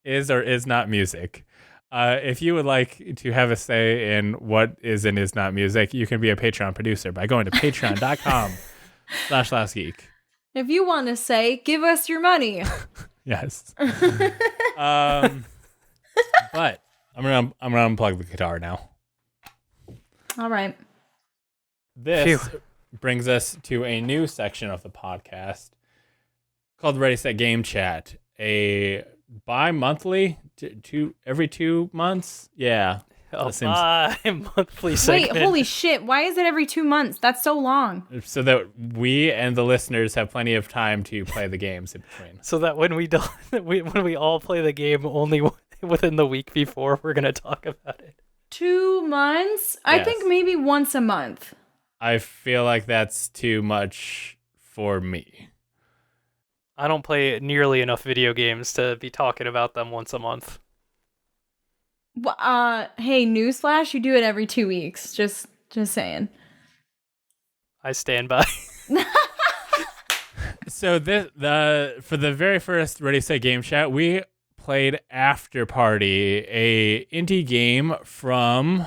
is or is not music. If you would like to have a say in what is and is not music, you can be a Patreon producer by going to patreon.com/lastgeek. If you want to say, give us your money. Yes. But I'm gonna unplug the guitar now. All right. This brings us to a new section of the podcast called Ready Set Game Chat. A bi-monthly, every 2 months. Yeah. Bi-monthly segment. Wait, holy shit! Why is it every 2 months? That's so long. So that we and the listeners have plenty of time to play the games in between. So that when we all play the game only within the week before, we're gonna talk about it. 2 months? Yes. I think maybe once a month. I feel like that's too much for me. I don't play nearly enough video games to be talking about them once a month. Hey, newsflash, you do it every 2 weeks. Just saying. I stand by. So for the very first Ready Set Game Chat, we played Afterparty, a indie game from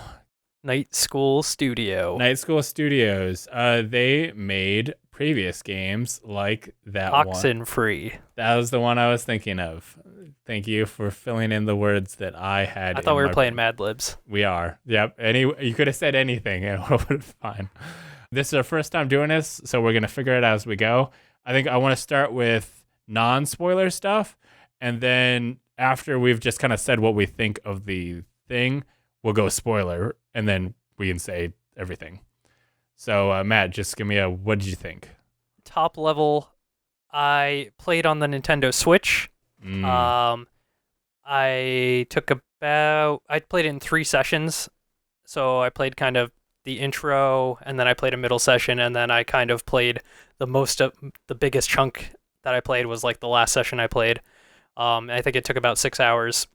Night School Studio. Night School Studios. They made previous games like that one. Oxenfree. That was the one I was thinking of. Thank you for filling in the words that I had. I thought we were playing Mad Libs. We are. Yep. You could have said anything and it would have been fine. This is our first time doing this, so we're going to figure it out as we go. I think I want to start with non-spoiler stuff, and then after we've just kind of said what we think of the thing, we'll go spoiler, and then we can say everything. So, Matt, just give me what did you think? Top level, I played on the Nintendo Switch. I played it in 3 sessions. So I played kind of the intro, and then I played a middle session, and then I kind of played the biggest chunk that I played was like the last session I played. I think it took about 6 hours.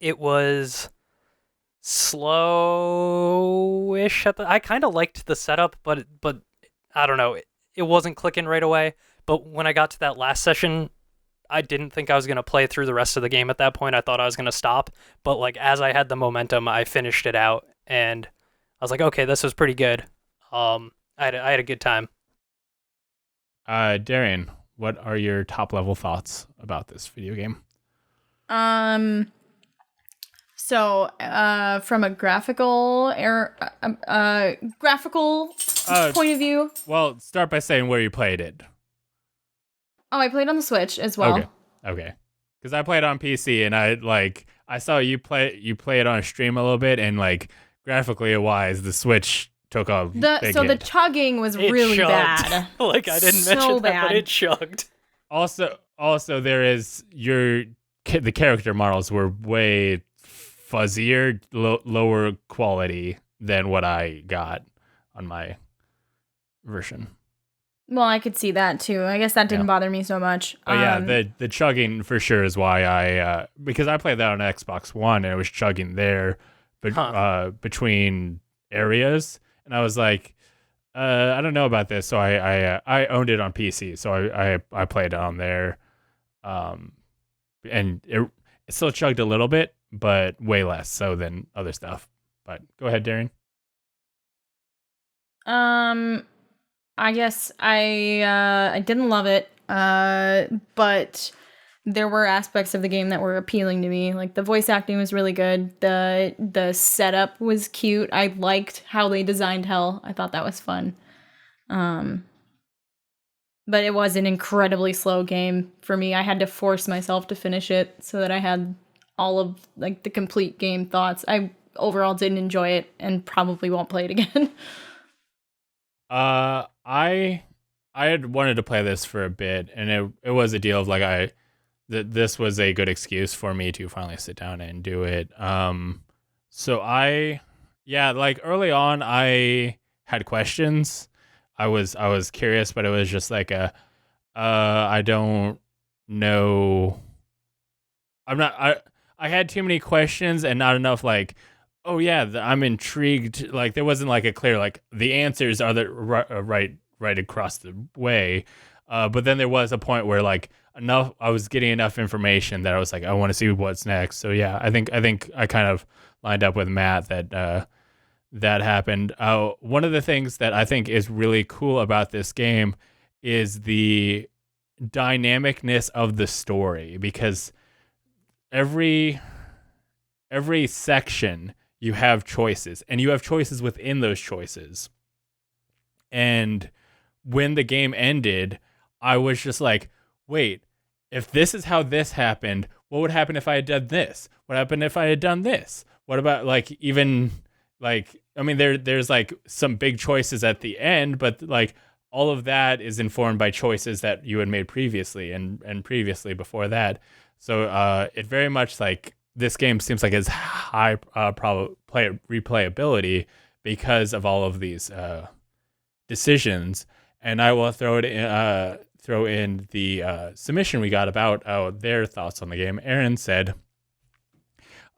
It was slow-ish. I kind of liked the setup, but I don't know. It wasn't clicking right away. But when I got to that last session, I didn't think I was going to play through the rest of the game at that point. I thought I was going to stop. But like as I had the momentum, I finished it out, and I was like, okay, this was pretty good. I had a good time. Darian, what are your top level thoughts about this video game? So, from a graphical point of view. Well, start by saying where you played it. Oh, I played on the Switch as well. Okay. Because I played on PC, and I saw you play it on a stream a little bit, and like graphically wise, the Switch took a big hit. The chugging was really bad. Like I didn't mention that, but it chugged. Also, there is the character models were way fuzzier, lower quality than what I got on my version. Well, I could see that too. I guess that didn't bother me so much. Oh yeah, the chugging for sure is why I because I played that on Xbox One and it was chugging there, but between areas, and I was like, I don't know about this, so I owned it on PC, so I played it on there, and it still chugged a little bit, but way less so than other stuff. But go ahead, Darren. I guess I didn't love it, but there were aspects of the game that were appealing to me. Like the voice acting was really good. The setup was cute. I liked how they designed hell. I thought that was fun. But it was an incredibly slow game for me. I had to force myself to finish it so that I had all of like the complete game thoughts. I overall didn't enjoy it and probably won't play it again. I had wanted to play this for a bit, and it was a deal of like this was a good excuse for me to finally sit down and do it. So like early on I had questions. I was curious, but it was just like I don't know. I had too many questions and not enough like, oh yeah, I'm intrigued. Like there wasn't like a clear like the answers are the right across the way. But then there was a point where like I was getting enough information that I was like, I want to see what's next. So yeah, I think I kind of lined up with Matt that that happened. One of the things that I think is really cool about this game is the dynamicness of the story, because every section you have choices, and you have choices within those choices. And when the game ended, I was just like, wait, if this is how this happened, what would happen if I had done this? What happened if I had done this? What about like even like, I mean, there's like some big choices at the end, but like all of that is informed by choices that you had made previously and previously before that. So it very much like this game seems like it's high replayability because of all of these decisions. And I will throw in the submission we got about their thoughts on the game. Aaron said,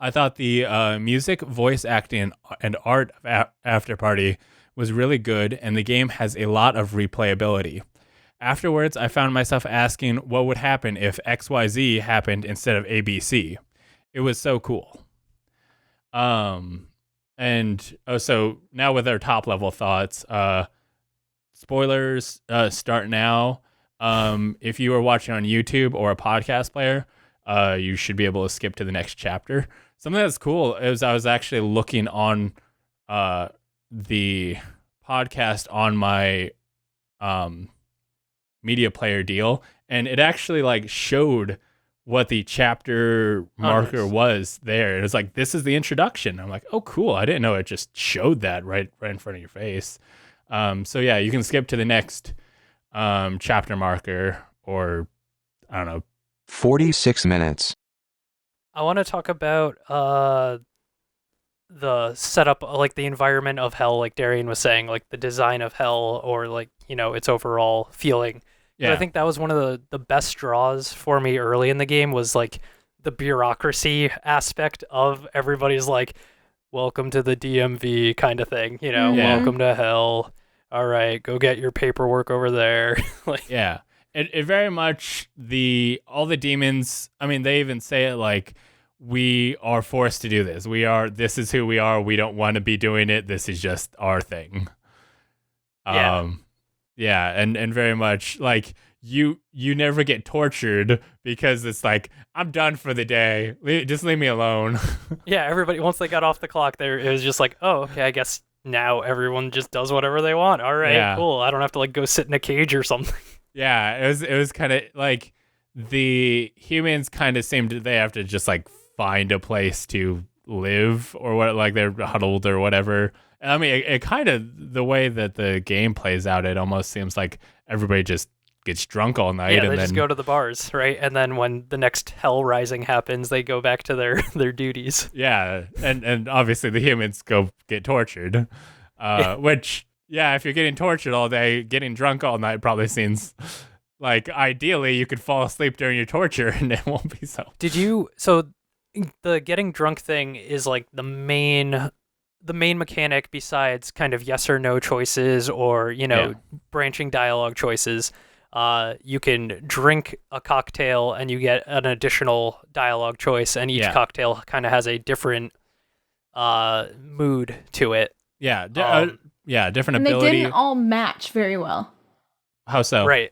I thought the music, voice acting, and art of Afterparty was really good, and the game has a lot of replayability. Afterwards, I found myself asking what would happen if XYZ happened instead of ABC. It was so cool. So now with our top level thoughts, spoilers start now. If you are watching on YouTube or a podcast player, you should be able to skip to the next chapter. Something that's cool is I was actually looking on the podcast on my media player deal, and it actually like showed what the chapter marker was there. It was like, this is the introduction. I'm like, oh, cool. I didn't know it just showed that right in front of your face. So yeah, you can skip to the next chapter marker, or I don't know, 46 minutes. I want to talk about the setup, like the environment of hell, like Darian was saying, like the design of hell, or like, you know, its overall feeling. Yeah. I think that was one of the best draws for me early in the game, was like the bureaucracy aspect of everybody's like, welcome to the DMV kind of thing, you know, welcome to hell. All right, go get your paperwork over there. Like, yeah. It very much all the demons, I mean, they even say it like, we are forced to do this. This is who we are. We don't want to be doing it. This is just our thing. Yeah, and very much like you never get tortured, because it's like, I'm done for the day. Just leave me alone. Yeah, everybody, once they got off the clock, it was just like, oh, okay, I guess now everyone just does whatever they want. All right, cool. I don't have to like go sit in a cage or something. Yeah, it was kind of like the humans kind of seemed they have to just like find a place to live, or what, like they're huddled or whatever. I mean, it kind of, the way that the game plays out, it almost seems like everybody just gets drunk all night. Yeah, and they then just go to the bars, right? And then when the next hell rising happens, they go back to their duties. Yeah, and obviously the humans go get tortured, which, yeah, if you're getting tortured all day, getting drunk all night probably seems like ideally you could fall asleep during your torture and it won't be so. So the getting drunk thing is like the main mechanic, besides kind of yes or no choices, or, you know, branching dialogue choices. You can drink a cocktail and you get an additional dialogue choice, and each cocktail kind of has a different mood to it. Yeah, different and ability. They didn't all match very well. How so? Right.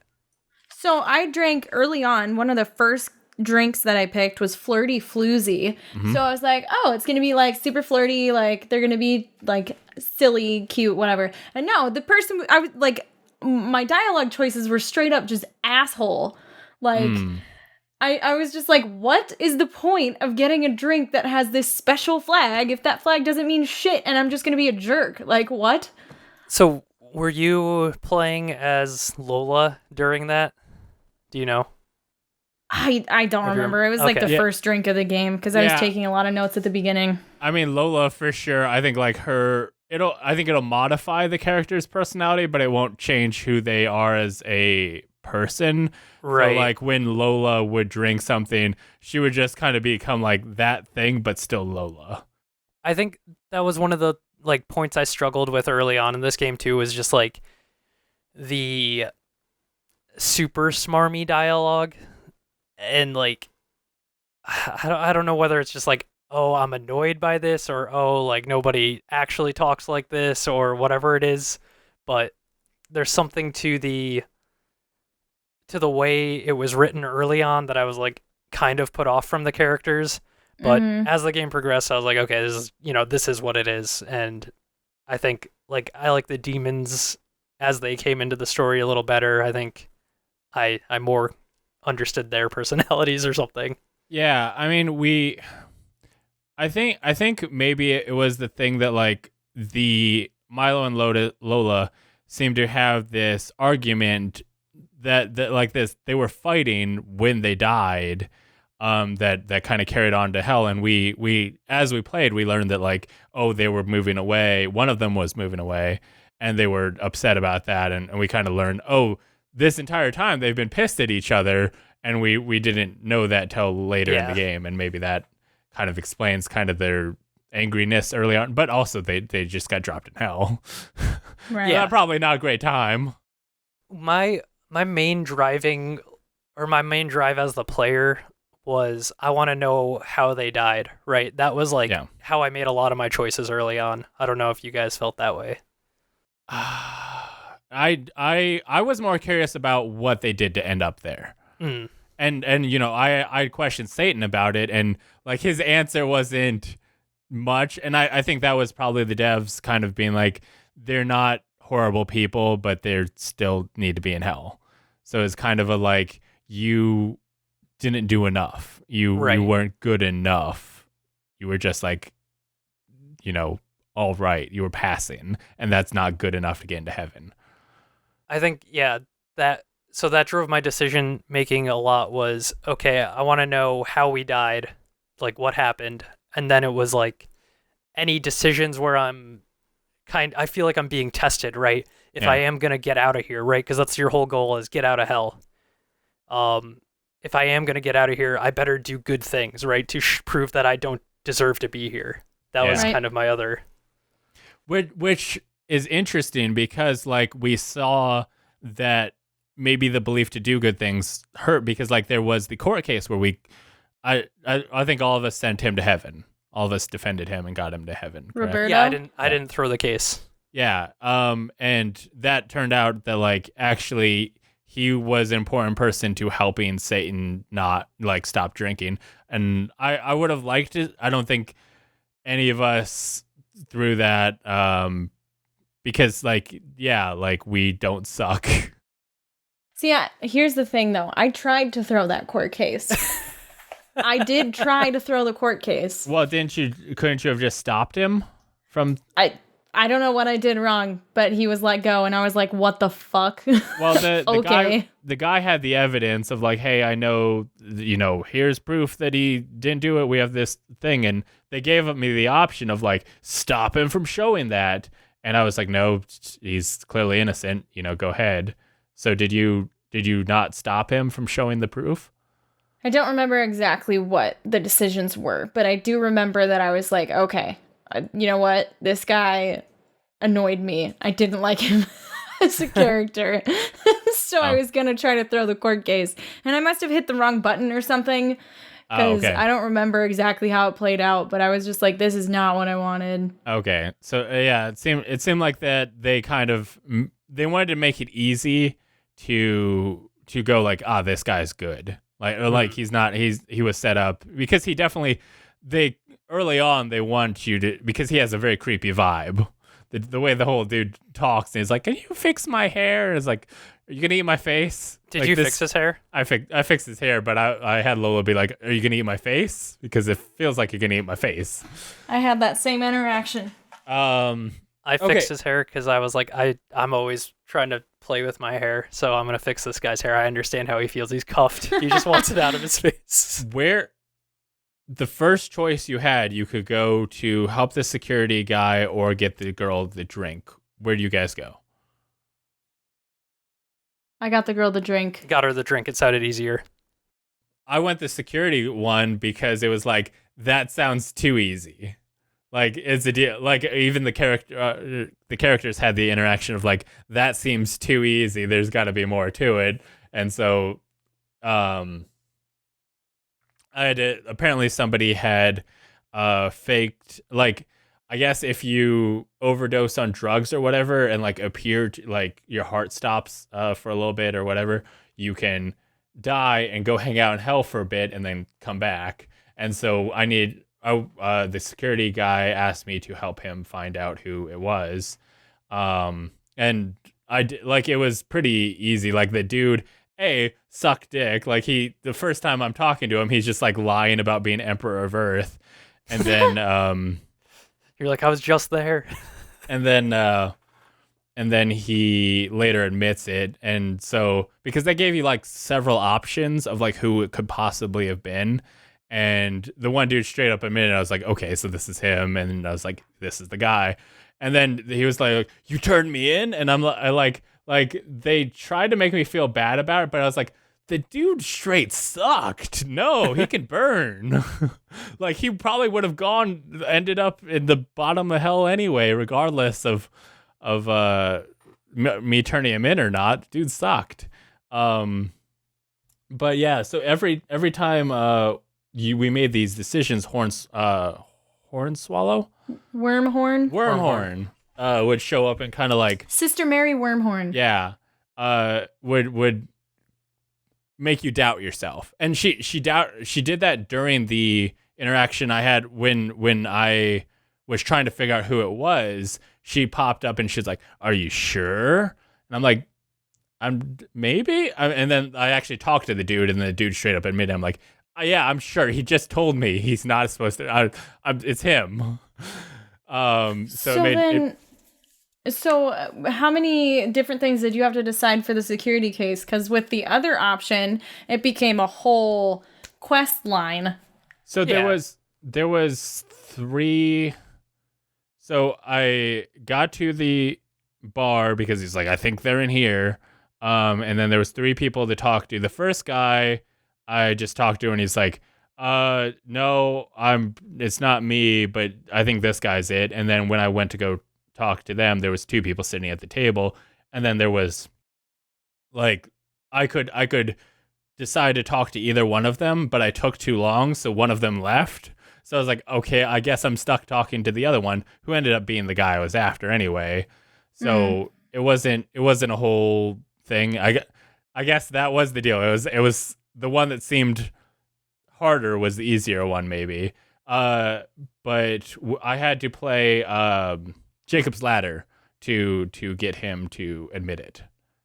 So I drank early on. One of the first drinks that I picked was Flirty Floozy. Mm-hmm. So I was like, oh, it's going to be like super flirty. Like they're going to be like silly, cute, whatever. And no, the person, I was like, my dialogue choices were straight up just asshole. Like, I was just like, what is the point of getting a drink that has this special flag if that flag doesn't mean shit and I'm just going to be a jerk? Like, what? So were you playing as Lola during that? Do you know? I don't remember. It was like the first drink of the game, because I was taking a lot of notes at the beginning. I mean, Lola for sure. I think like I think it'll modify the character's personality, but it won't change who they are as a person. Right. So like when Lola would drink something, she would just kind of become like that thing, but still Lola. I think that was one of the like points I struggled with early on in this game too, was just like the super smarmy dialogue. And like, I don't know whether it's just like, oh, I'm annoyed by this, or oh, like nobody actually talks like this, or whatever it is. But there's something to the way it was written early on that I was like kind of put off from the characters. But as the game progressed, I was like, okay, this is what it is. And I think like I like the demons as they came into the story a little better. I think I more understood their personalities or something. Yeah, I mean, I think maybe it was the thing that like the Milo and Lola seemed to have this argument that like this, they were fighting when they died, that kind of carried on to hell. And we as we played, we learned that like, oh, they were moving away. One of them was moving away. and they were upset about that, and we kind of learned, oh, this entire time they've been pissed at each other, and we didn't know that till later in the game, and maybe that kind of explains kind of their angriness early on, but also they just got dropped in hell. Right. Yeah. Probably not a great time. My main drive as the player was I want to know how they died, right? That was like how I made a lot of my choices early on. I don't know if you guys felt that way. I was more curious about what they did to end up there. Mm. And you know, I questioned Satan about it, and like his answer wasn't much, and I think that was probably the devs kind of being like, they're not horrible people, but they still need to be in hell. So it's kind of a like, you didn't do enough. You weren't good enough. You were just like, you know, all right. You were passing, and that's not good enough to get into heaven. I think that drove my decision making a lot. Was okay, I want to know how we died, like what happened, and then it was like any decisions where I feel like I'm being tested, right? If I am gonna get out of here, right? Because that's your whole goal, is get out of hell. If I am gonna get out of here, I better do good things, right? To prove that I don't deserve to be here. That was kind of my other. Which is interesting because like we saw that maybe the belief to do good things hurt, because like there was the court case where I think all of us sent him to heaven. All of us defended him and got him to heaven. Correct? Roberto? Yeah, I didn't throw the case. Yeah. And that turned out that like actually he was an important person to helping Satan not like stop drinking. And I would have liked it. I don't think any of us threw that because like, yeah, like we don't suck. See, here's the thing though. I tried to throw that court case. I did try to throw the court case. Well, couldn't you have just stopped him from... I don't know what I did wrong, but he was let go, and I was like, what the fuck? Well, okay. the guy had the evidence of like, hey, I know, you know, here's proof that he didn't do it. We have this thing. And they gave me the option of like, stop him from showing that. And I was like, no, he's clearly innocent. You know, go ahead. So did you not stop him from showing the proof? I don't remember exactly what the decisions were, but I do remember that I was like, okay, you know what? This guy annoyed me. I didn't like him as a character. So I was going to try to throw the court case. And I must have hit the wrong button or something, because I don't remember exactly how it played out, but I was just like, this is not what I wanted. Okay. So yeah, it seemed like that they kind of, they wanted to make it easy to go like, this guy's good. Like, or like he was set up because he definitely, early on they want you to, because he has a very creepy vibe. The way the whole dude talks, and he's like, can you fix my hair? And it's like, are you gonna eat my face? Did like you fix his hair? I fixed his hair, but I had Lola be like, are you gonna eat my face? Because it feels like you're gonna eat my face. I had that same interaction. I fixed his hair because I was like, I'm always trying to play with my hair, so I'm gonna fix this guy's hair. I understand how he feels. He's cuffed. He just wants it out of his face. Where the first choice you had, you could go to help the security guy or get the girl the drink. Where do you guys go? I got the girl the drink. Got her the drink. It sounded easier. I went the security one because it was like, that sounds too easy. Like, it's a deal. Like, even the characters had the interaction of like, that seems too easy. There's got to be more to it. And so, apparently somebody had faked, like, I guess if you overdose on drugs or whatever and like appear to, like your heart stops for a little bit or whatever, you can die and go hang out in hell for a bit and then come back. And so the security guy asked me to help him find out who it was. And I like, it was pretty easy. Like the dude, suck dick. Like the first time I'm talking to him, he's just like lying about being Emperor of Earth. And then, you're like, I was just there. and then he later admits it. And so, because they gave you like several options of like who it could possibly have been. And the one dude straight up admitted, I was like, okay, so this is him. And I was like, this is the guy. And then he was like, "You turned me in," and I like they tried to make me feel bad about it, but I was like, the dude straight sucked. No, he can burn. Like he probably would have ended up in the bottom of hell anyway, regardless of me turning him in or not. Dude sucked. But yeah, so every time we made these decisions, Hornswallow, Wormhorn would show up and kind of like Sister Mary Wormhorn. Yeah, would make you doubt yourself, and she did that during the interaction I had when I was trying to figure out who it was. She popped up and she's like, "Are you sure?" And I'm like, maybe. And then I actually talked to the dude, and the dude straight up admitted, I'm like, yeah, I'm sure. He just told me he's not supposed to. It's him. So how many different things did you have to decide for the security case? Because with the other option, it became a whole quest line. So there was 3. So I got to the bar because he's like, I think they're in here. And then there was 3 people to talk to. The first guy I just talked to, and he's like, no, it's not me, but I think this guy's it. And then when I went to go talk to them, there was 2 people sitting at the table, and then there was like I could decide to talk to either one of them, but I took too long, so one of them left. So I was like, okay, I guess I'm stuck talking to the other one, who ended up being the guy I was after anyway. So it wasn't a whole thing. I guess that was the deal. It was the one that seemed harder was the easier one maybe. But I had to play Jacob's Ladder to get him to admit it.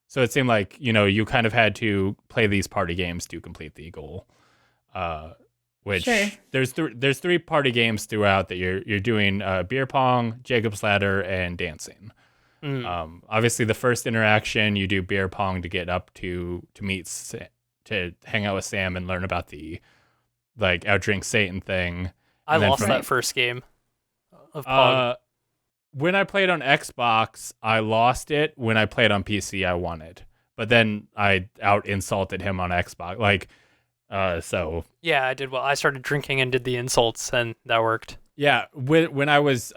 So it seemed like, you kind of had to play these party games to complete the goal. Which sure. There's 3 party games throughout that you're doing: beer pong, Jacob's Ladder, and dancing. Obviously, the first interaction you do beer pong to get up to to hang out with Sam and learn about the outdrink Satan thing. I lost that first game of pong. When I played on Xbox, I lost it. When I played on PC, I won it. But then I out insulted him on Xbox. So yeah, I did well. I started drinking and did the insults, and that worked. Yeah, when I was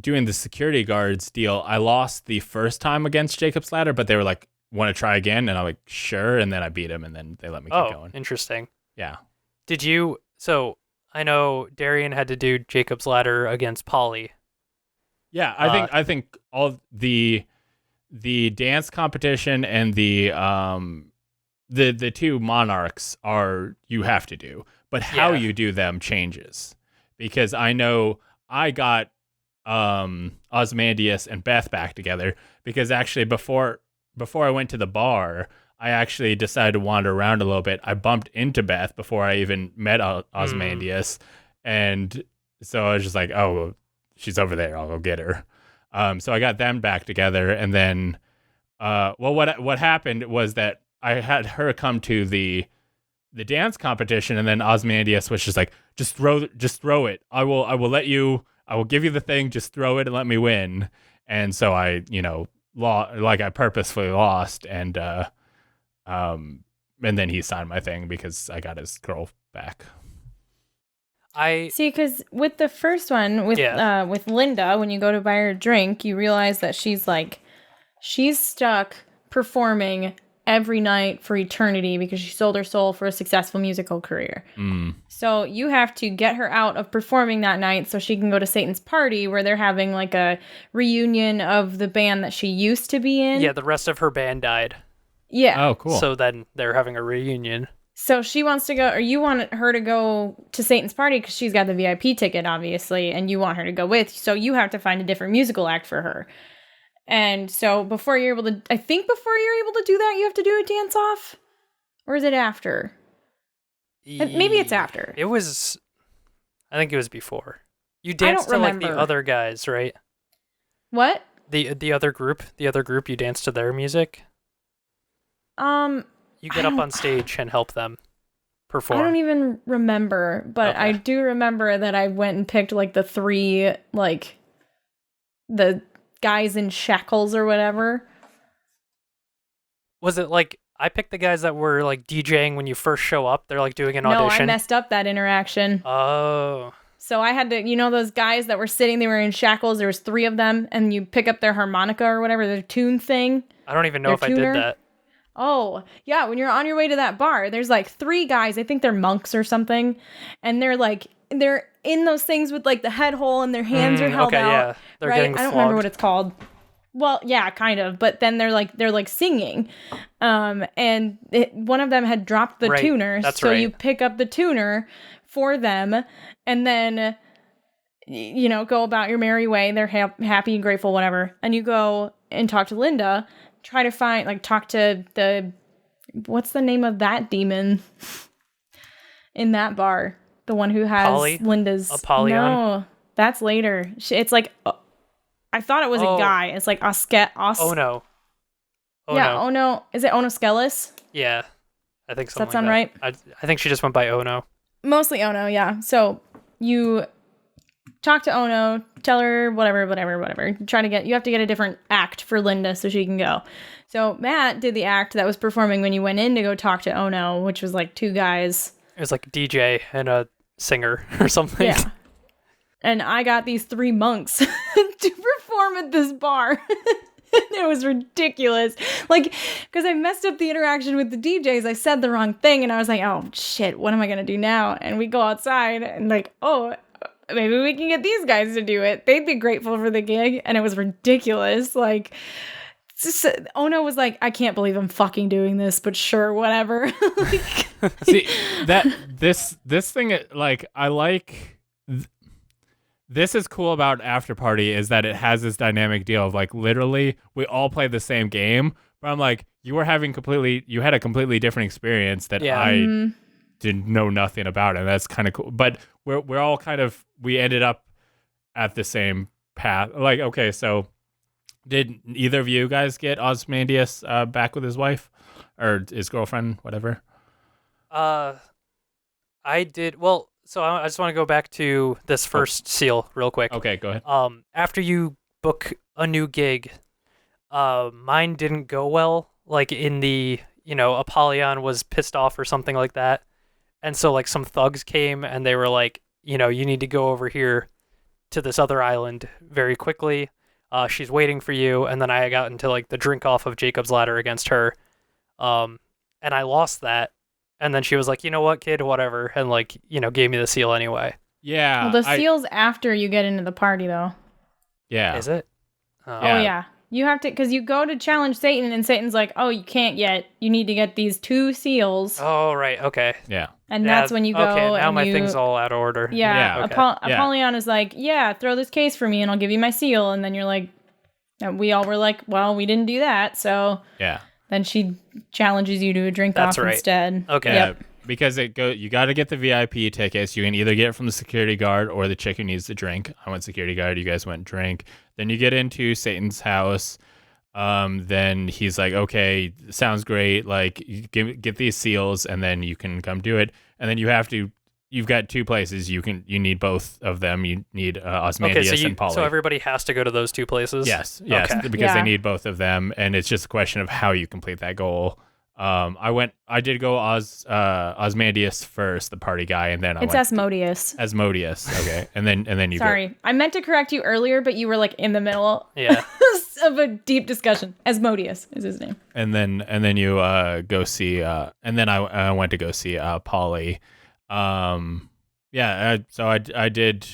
doing the security guards deal, I lost the first time against Jacob's Ladder, but they were like, "Want to try again?" And I'm like, "Sure." And then I beat him, and then they let me keep going. Interesting. Yeah. Did you? So I know Darian had to do Jacob's Ladder against Polly. Yeah, I think all the dance competition and the 2 monarchs are you have to do, but how you do them changes, because I know I got Ozymandias and Beth back together because actually before I went to the bar, I actually decided to wander around a little bit. I bumped into Beth before I even met Ozymandias, and so I was just like, oh, she's over there, I'll go get her. So I got them back together, and then what happened was that I had her come to the dance competition, and then Ozymandias was just like, just throw it. I will give you the thing, just throw it and let me win. And so I, I purposefully lost, and then he signed my thing because I got his girl back. I see, because with the first one with Linda, when you go to buy her a drink, you realize that she's stuck performing every night for eternity because she sold her soul for a successful musical career. So you have to get her out of performing that night so she can go to Satan's party, where they're having like a reunion of the band that she used to be in. Yeah, the rest of her band died. Yeah. Oh, cool. So then they're having a reunion. So she wants to go, or you want her to go to Satan's party because she's got the VIP ticket, obviously, and you want her to go with. So you have to find a different musical act for her. And so before you're able to do that, you have to do a dance off? Or is it after? Maybe it's after. I think it was before. You danced to like the other guys, right? What? The other group, you danced to their music? You get up on stage and help them perform. I don't even remember, but okay. I do remember that I went and picked like the 3 the guys in shackles or whatever. Was it like I picked the guys that were like DJing when you first show up? They're like doing an No, audition. I messed up that interaction. Oh. So I had to, those guys that were sitting, they were in shackles. There was 3 of them, and you pick up their harmonica or whatever, their tune thing. I don't even know if I did that. Oh, yeah. When you're on your way to that bar, there's like 3 guys. I think they're monks or something. And they're in those things with like the head hole and their hands are held out. Yeah. They're right? getting I don't flogged. remember what it's called. Well, yeah, kind of. But then they're like singing. And one of them had dropped the tuner. That's so right. you pick up the tuner for them and then, go about your merry way. They're happy and grateful, whatever. And you go and talk to Linda. Try to talk to what's the name of that demon in that bar? The one who has Linda's. Apollyon? No, that's later. It's like, I thought it was a guy. It's like Oh no. Oh no. Is it Onoskelis? Yeah. I think so. Does that sound right? I think she just went by Ono. Mostly Ono, yeah. So you talk to Ono, tell her whatever. You have to get a different act for Linda so she can go. So Matt did the act that was performing when you went in to go talk to Ono, which was like 2 guys. It was like a DJ and a singer or something. Yeah. And I got these 3 monks to perform at this bar. It was ridiculous. Like, because I messed up the interaction with the DJs. I said the wrong thing and I was like, oh shit, what am I going to do now? And we go outside and like, oh, maybe we can get these guys to do it. They'd be grateful for the gig. And it was ridiculous. Like, Ono was like, I can't believe I'm fucking doing this, but sure, whatever. See, this thing, like, I like... This is cool about Afterparty is that it has this dynamic deal of like literally we all play the same game, but I'm like you had a completely different experience that I didn't know nothing about, and that's kind of cool. But we're all we ended up at the same path. Like, okay, so did either of you guys get Ozymandias back with his wife or his girlfriend, whatever? I did. Well, so I just want to go back to this first seal real quick. Okay, go ahead. After you book a new gig, mine didn't go well. Like in the, Apollyon was pissed off or something like that. And so like some thugs came and they were like, you need to go over here to this other island very quickly. She's waiting for you. And then I got into like the drink off of Jacob's Ladder against her. And I lost that. And then she was like, you know what, kid, whatever. And like, gave me the seal anyway. Yeah. Well, the seal's after you get into the party, though. Yeah. Is it? Oh, yeah. You have to, because you go to challenge Satan, and Satan's like, oh, you can't yet. You need to get these 2 seals. Oh, right. Okay. Yeah. And that's when you go. Okay, now and my thing's all out of order. Yeah. Okay. Apollyon is like, yeah, throw this case for me, and I'll give you my seal. And then you're like, and we all were like, well, we didn't do that. So yeah. Then she challenges you to a drink off instead. Okay. Yeah, because you got to get the VIP tickets. You can either get it from the security guard or the chick who needs the drink. I went security guard. You guys went drink. Then you get into Satan's house. Then he's like, okay, sounds great. Like, get these seals, and then you can come do it. And then you've got 2 places. You need both of them. You need Ozymandias and Polly. So everybody has to go to those 2 places? Yes, Okay. because they need both of them, and it's just a question of how you complete that goal. I did go Ozymandias first, the party guy, and then it's Asmodeus. Asmodeus, okay, and then you. Sorry, I meant to correct you earlier, but you were like in the middle. Yeah. Of a deep discussion. Asmodeus is his name. And then you go see, and then I went to go see Polly. So I did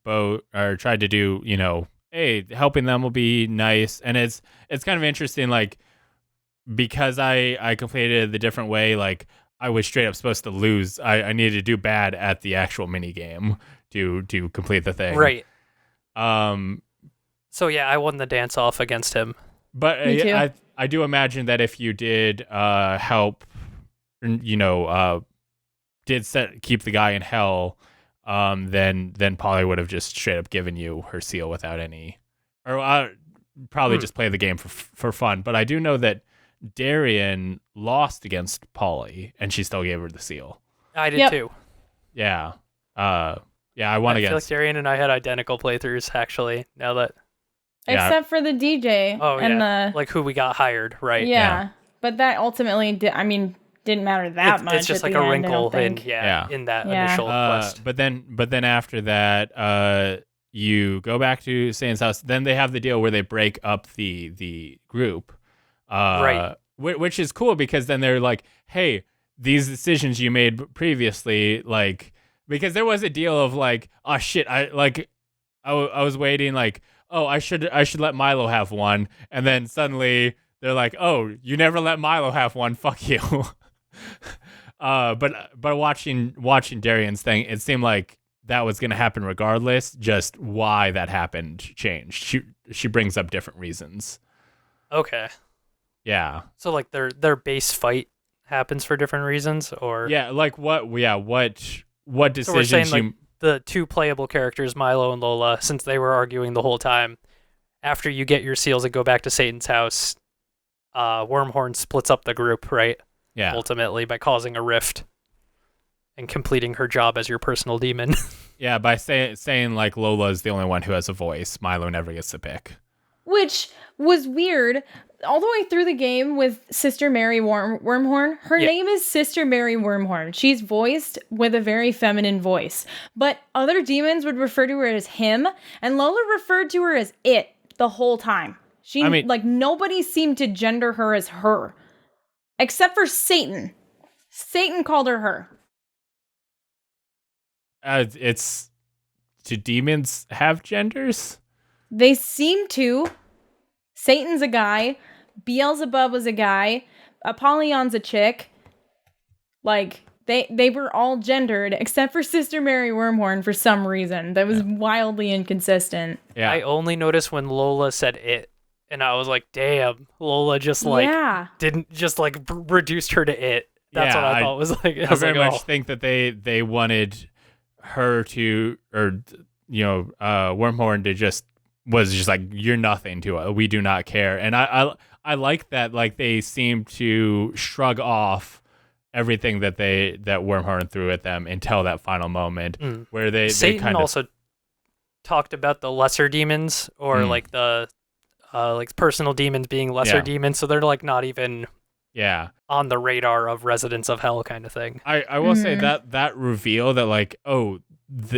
both, or tried to do, hey, helping them will be nice. And it's kind of interesting, like, because I completed the different way, like, I was straight up supposed to lose. I needed to do bad at the actual mini game to complete the thing. Right. So yeah, I won the dance off against him. But I do imagine that if you did help, keep the guy in hell, then Polly would have just straight up given you her seal without any, or probably just play the game for fun. But I do know that Darian lost against Polly, and she still gave her the seal. I did too. Yeah. I won against. I feel like Darian and I had identical playthroughs, actually, now that Yeah. Except for the DJ Oh and yeah, the like who we got hired, right? yeah. But that ultimately didn't matter that much. It's just at like the a end, I wrinkle don't in think. in that Yeah. initial quest. But then after that, you go back to Satan's house. Then they have the deal where they break up the group, Right. Which is cool because then they're like, hey, these decisions you made previously, like, because there was a deal of like, oh shit, I was waiting like, oh, I should let Milo have one, and then suddenly they're like, oh, you never let Milo have one, fuck you. But watching Darian's thing, it seemed like that was gonna happen regardless. Just why that happened changed. She brings up different reasons. Okay. Yeah. So like their base fight happens for different reasons, or Yeah, like what? Yeah, what decisions so we're saying you? like the two playable characters, Milo and Lola, since they were arguing the whole time. After you get your seals and go back to Satan's house, Wormhorn splits up the group, right? Yeah. Ultimately, by causing a rift and completing her job as your personal demon. Yeah, by saying like Lola is the only one who has a voice. Milo never gets to pick. Which was weird. All the way through the game with Sister Mary Wormhorn, her name is Sister Mary Wormhorn. She's voiced with a very feminine voice. But other demons would refer to her as him, and Lola referred to her as it the whole time. Nobody seemed to gender her as her. Except for Satan. Satan called her her. Do demons have genders? They seem to. Satan's a guy. Beelzebub was a guy. Apollyon's a chick. Like, they were all gendered, except for Sister Mary Wormhorn for some reason. That was wildly inconsistent. Yeah. I only noticed when Lola said it, and I was like, damn, Lola just didn't just reduced her to it. That's what I thought was like. I very much think that they wanted her to, or Wormhorn to was just like, you're nothing to us. We do not care. And I like that, like, they seem to shrug off everything that Wormhorn threw at them until that final moment where Satan they kind of also talked about the lesser demons, or like the personal demons being lesser demons, so they're like not even on the radar of residents of hell kind of thing. I will say that reveal that like, oh,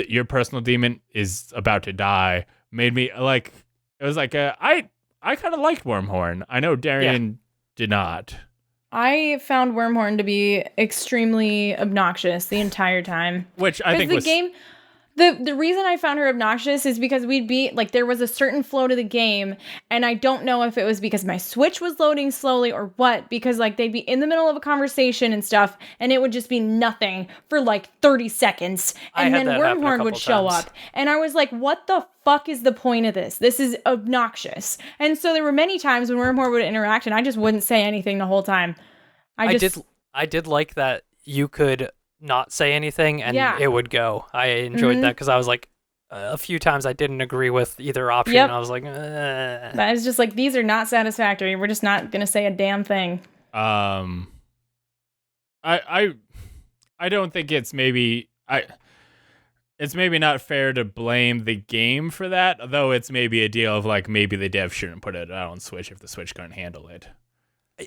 your personal demon is about to die made me like, it was like I kind of liked Wormhorn. I know Darian did not. I found Wormhorn to be extremely obnoxious the entire time. Which I think the was... game... The reason I found her obnoxious is because there was a certain flow to the game, and I don't know if it was because my Switch was loading slowly or what, because like they'd be in the middle of a conversation and stuff, and it would just be nothing for like 30 seconds, and then Wormhorn would show up, and I was like, what the fuck is the point of this? This is obnoxious. And so there were many times when Wormhorn would interact, and I just wouldn't say anything the whole time. I did like that you could not say anything and it would go. I enjoyed that because I was like, a few times I didn't agree with either option. And I was like, That is just like, these are not satisfactory. We're just not gonna say a damn thing. I don't think it's maybe not fair to blame the game for that, though it's maybe a deal of like, maybe the dev shouldn't put it out on Switch if the Switch couldn't handle it.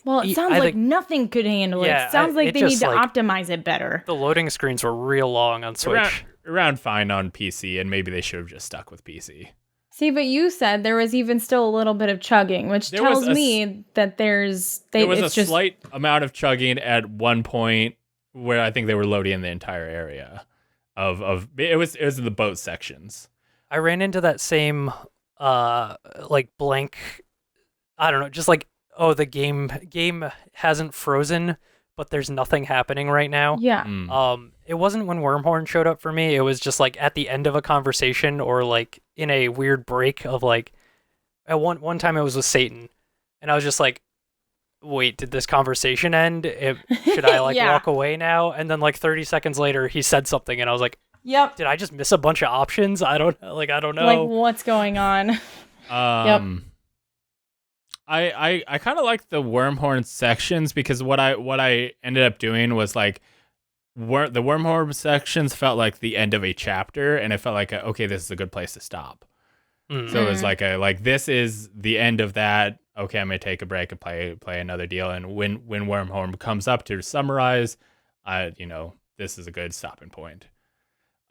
Well, it sounds like nothing could handle it. It sounds like they need to optimize it better. The loading screens were real long on Switch. Around fine on PC, and maybe they should have just stuck with PC. See, but you said there was even still a little bit of chugging, which tells me that there was a slight amount of chugging at one point where I think they were loading the entire area of it was in the boat sections. I ran into that same like blank, I don't know, just like, oh, the game hasn't frozen, but there's nothing happening right now. Yeah. It wasn't when Wormhorn showed up for me. It was just like at the end of a conversation, or like in a weird break of like, at one time it was with Satan, and I was just like, wait, did this conversation end? Should I like walk away now? And then like 30 seconds later, he said something, and I was like, yep. Did I just miss a bunch of options? I don't know. Like, what's going on. Yep. I kind of like the Wormhorn sections because what I ended up doing was like, the Wormhorn sections felt like the end of a chapter, and it felt like okay, this is a good place to stop. So it was like this is the end of that. Okay, I'm gonna take a break and play another deal. And when Wormhorn comes up to summarize, this is a good stopping point.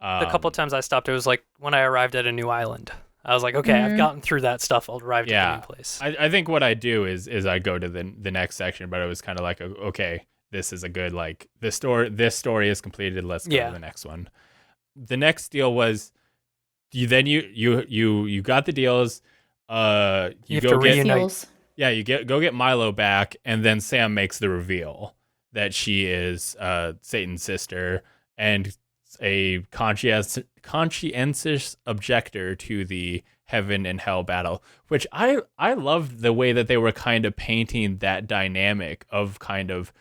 The couple of times I stopped, it was like when I arrived at a new island. I was like, okay, I've gotten through that stuff. I'll arrive at the new place. I think what I do is I go to the next section, but it was kind of like, okay, this is a good, like, this story is completed. Let's go to the next one. The next deal was you got the deals. You have to reunite. Go get Milo back, and then Sam makes the reveal that she is Satan's sister and a conscientious objector to the heaven and hell battle, which I loved the way that they were kind of painting that dynamic of kind of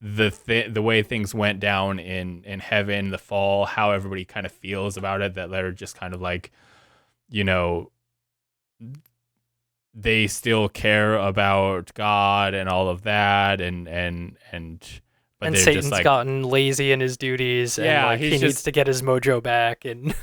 the way things went down in heaven, the fall, how everybody kind of feels about it, that they're just kind of like, they still care about God and all of that, but Satan's just like, gotten lazy in his duties, and he needs to get his mojo back, and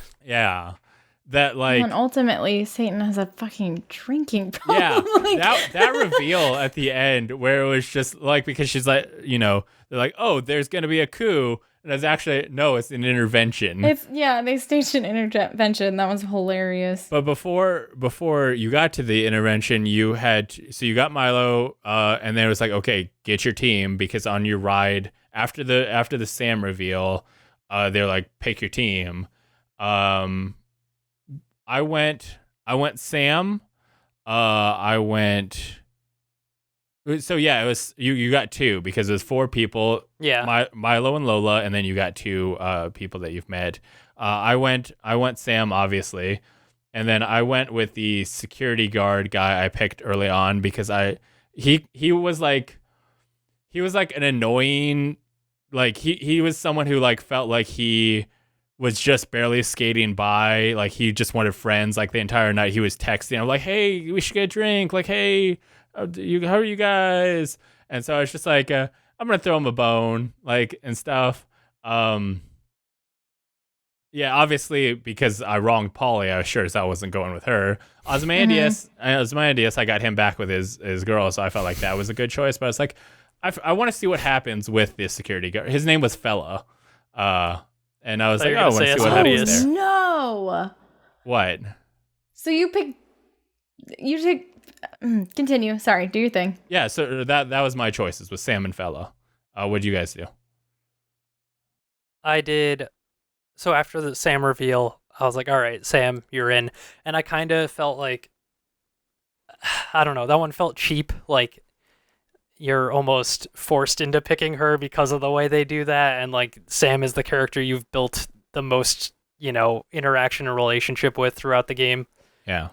that like, and ultimately Satan has a fucking drinking problem. That reveal at the end where it was just like, because she's like, they're like, oh, there's gonna be a coup, and it's actually it's an intervention. They staged an intervention. That was hilarious. But before you got to the intervention, you got Milo, and then it was like, okay, get your team, because on your ride after the Sam reveal, they're like, pick your team. I went Sam. It was you got two, because it was four people. Yeah. Milo and Lola, and then you got two people that you've met. I went Sam, obviously, and then I went with the security guard guy I picked early on, because he was like an annoying, like he was someone who like felt like he was just barely skating by, like he just wanted friends. Like the entire night he was texting, I'm like, hey, we should get a drink, like, hey, how are you guys? And so I was just like, I'm gonna throw him a bone, like, and stuff. Obviously, because I wronged Polly, I was sure as I wasn't going with her. Ozymandias, I got him back with his girl, so I felt like that was a good choice. But I was like, I want to see what happens with the security guard. His name was Fella, and I was like, I want to see what happens there. No. What? So you take. Continue. Sorry, do your thing. Yeah, so that was my choices, with Sam and Fella. What did you guys do? I did. So after the Sam reveal, I was like, all right, Sam, you're in. And I kind of felt like, I don't know, that one felt cheap. Like, you're almost forced into picking her because of the way they do that. And like, Sam is the character you've built the most, interaction and relationship with throughout the game. Yeah.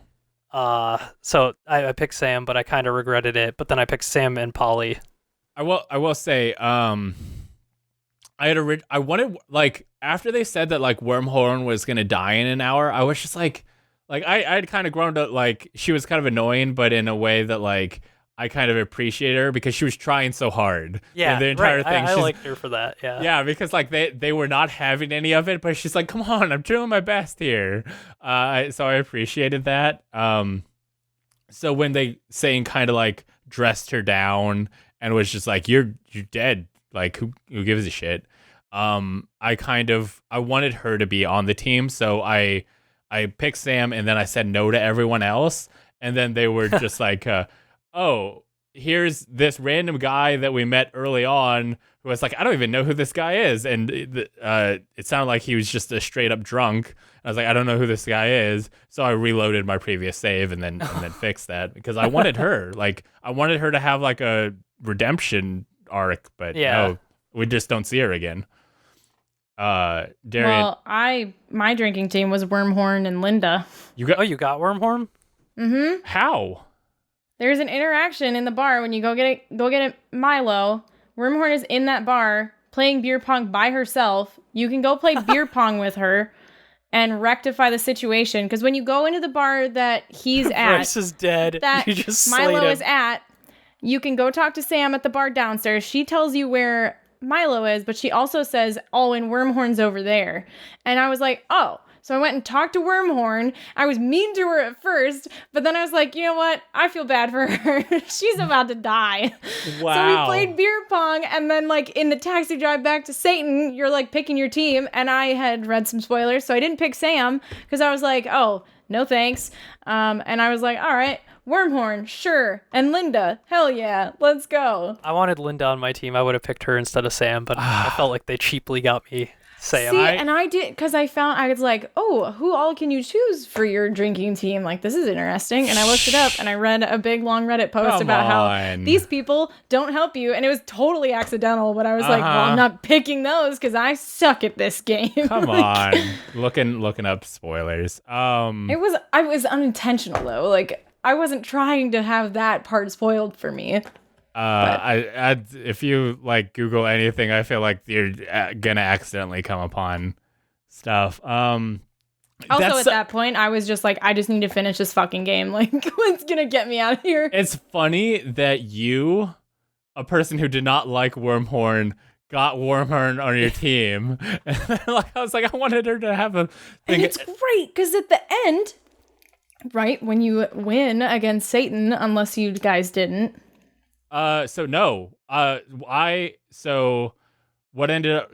So I picked Sam, but I kind of regretted it. But then I picked Sam and Polly. I will say, I wanted, like, after they said that like Wormhorn was gonna die in an hour, I was just like I'd kind of grown to like, she was kind of annoying, but in a way that like I kind of appreciate her, because she was trying so hard. Yeah, the entire thing. I liked her for that. Yeah. Yeah, because like they were not having any of it, but she's like, come on, I'm doing my best here. So I appreciated that. So when they saying kind of like dressed her down and was just like, you're dead. Like, who gives a shit? I wanted her to be on the team, so I picked Sam, and then I said no to everyone else, and then they were just like, oh, here's this random guy that we met early on who was like, I don't even know who this guy is, and it sounded like he was just a straight up drunk. I was like, I don't know who this guy is, so I reloaded my previous save and then fixed that, because I wanted her, like, I wanted her to have like a redemption arc, but no, we just don't see her again. Darian. Well, my drinking team was Wormhorn and Linda. You got Wormhorn? Mm-hmm. How? There's an interaction in the bar when you go get a Milo. Wormhorn is in that bar playing beer pong by herself. You can go play beer pong with her and rectify the situation, because when you go into the bar that he's at, Bryce is dead. That you just Milo is at, you can go talk to Sam at the bar downstairs. She tells you where Milo is, but she also says, oh, and Wormhorn's over there. And I was like, oh, So I went and talked to Wormhorn. I was mean to her at first, but then I was like, you know what? I feel bad for her. She's about to die. Wow. So we played beer pong, and then like in the taxi drive back to Satan, you're like picking your team, and I had read some spoilers, so I didn't pick Sam because I was like, oh, no thanks. And I was like, all right, Wormhorn, sure. And Linda, hell yeah, let's go. I wanted Linda on my team. I would have picked her instead of Sam, but I felt like they cheaply got me Sam. See, and I did, because I was like, oh, who all can you choose for your drinking team? Like, this is interesting. And I looked it up, and I read a big, long Reddit post about how these people don't help you. And it was totally accidental, but I was like, well, I'm not picking those because I suck at this game. Come on. Looking up spoilers. I was unintentional, though. Like, I wasn't trying to have that part spoiled for me. If you like Google anything, I feel like you're gonna accidentally come upon stuff. Also, at that point, I was just like, I just need to finish this fucking game. Like, what's gonna get me out of here? It's funny that you, a person who did not like Wormhorn, got Wormhorn on your team. Like, I was like, I wanted her to have a thing. And it's great because at the end, right, when you win against Satan, unless you guys didn't. So what ended up,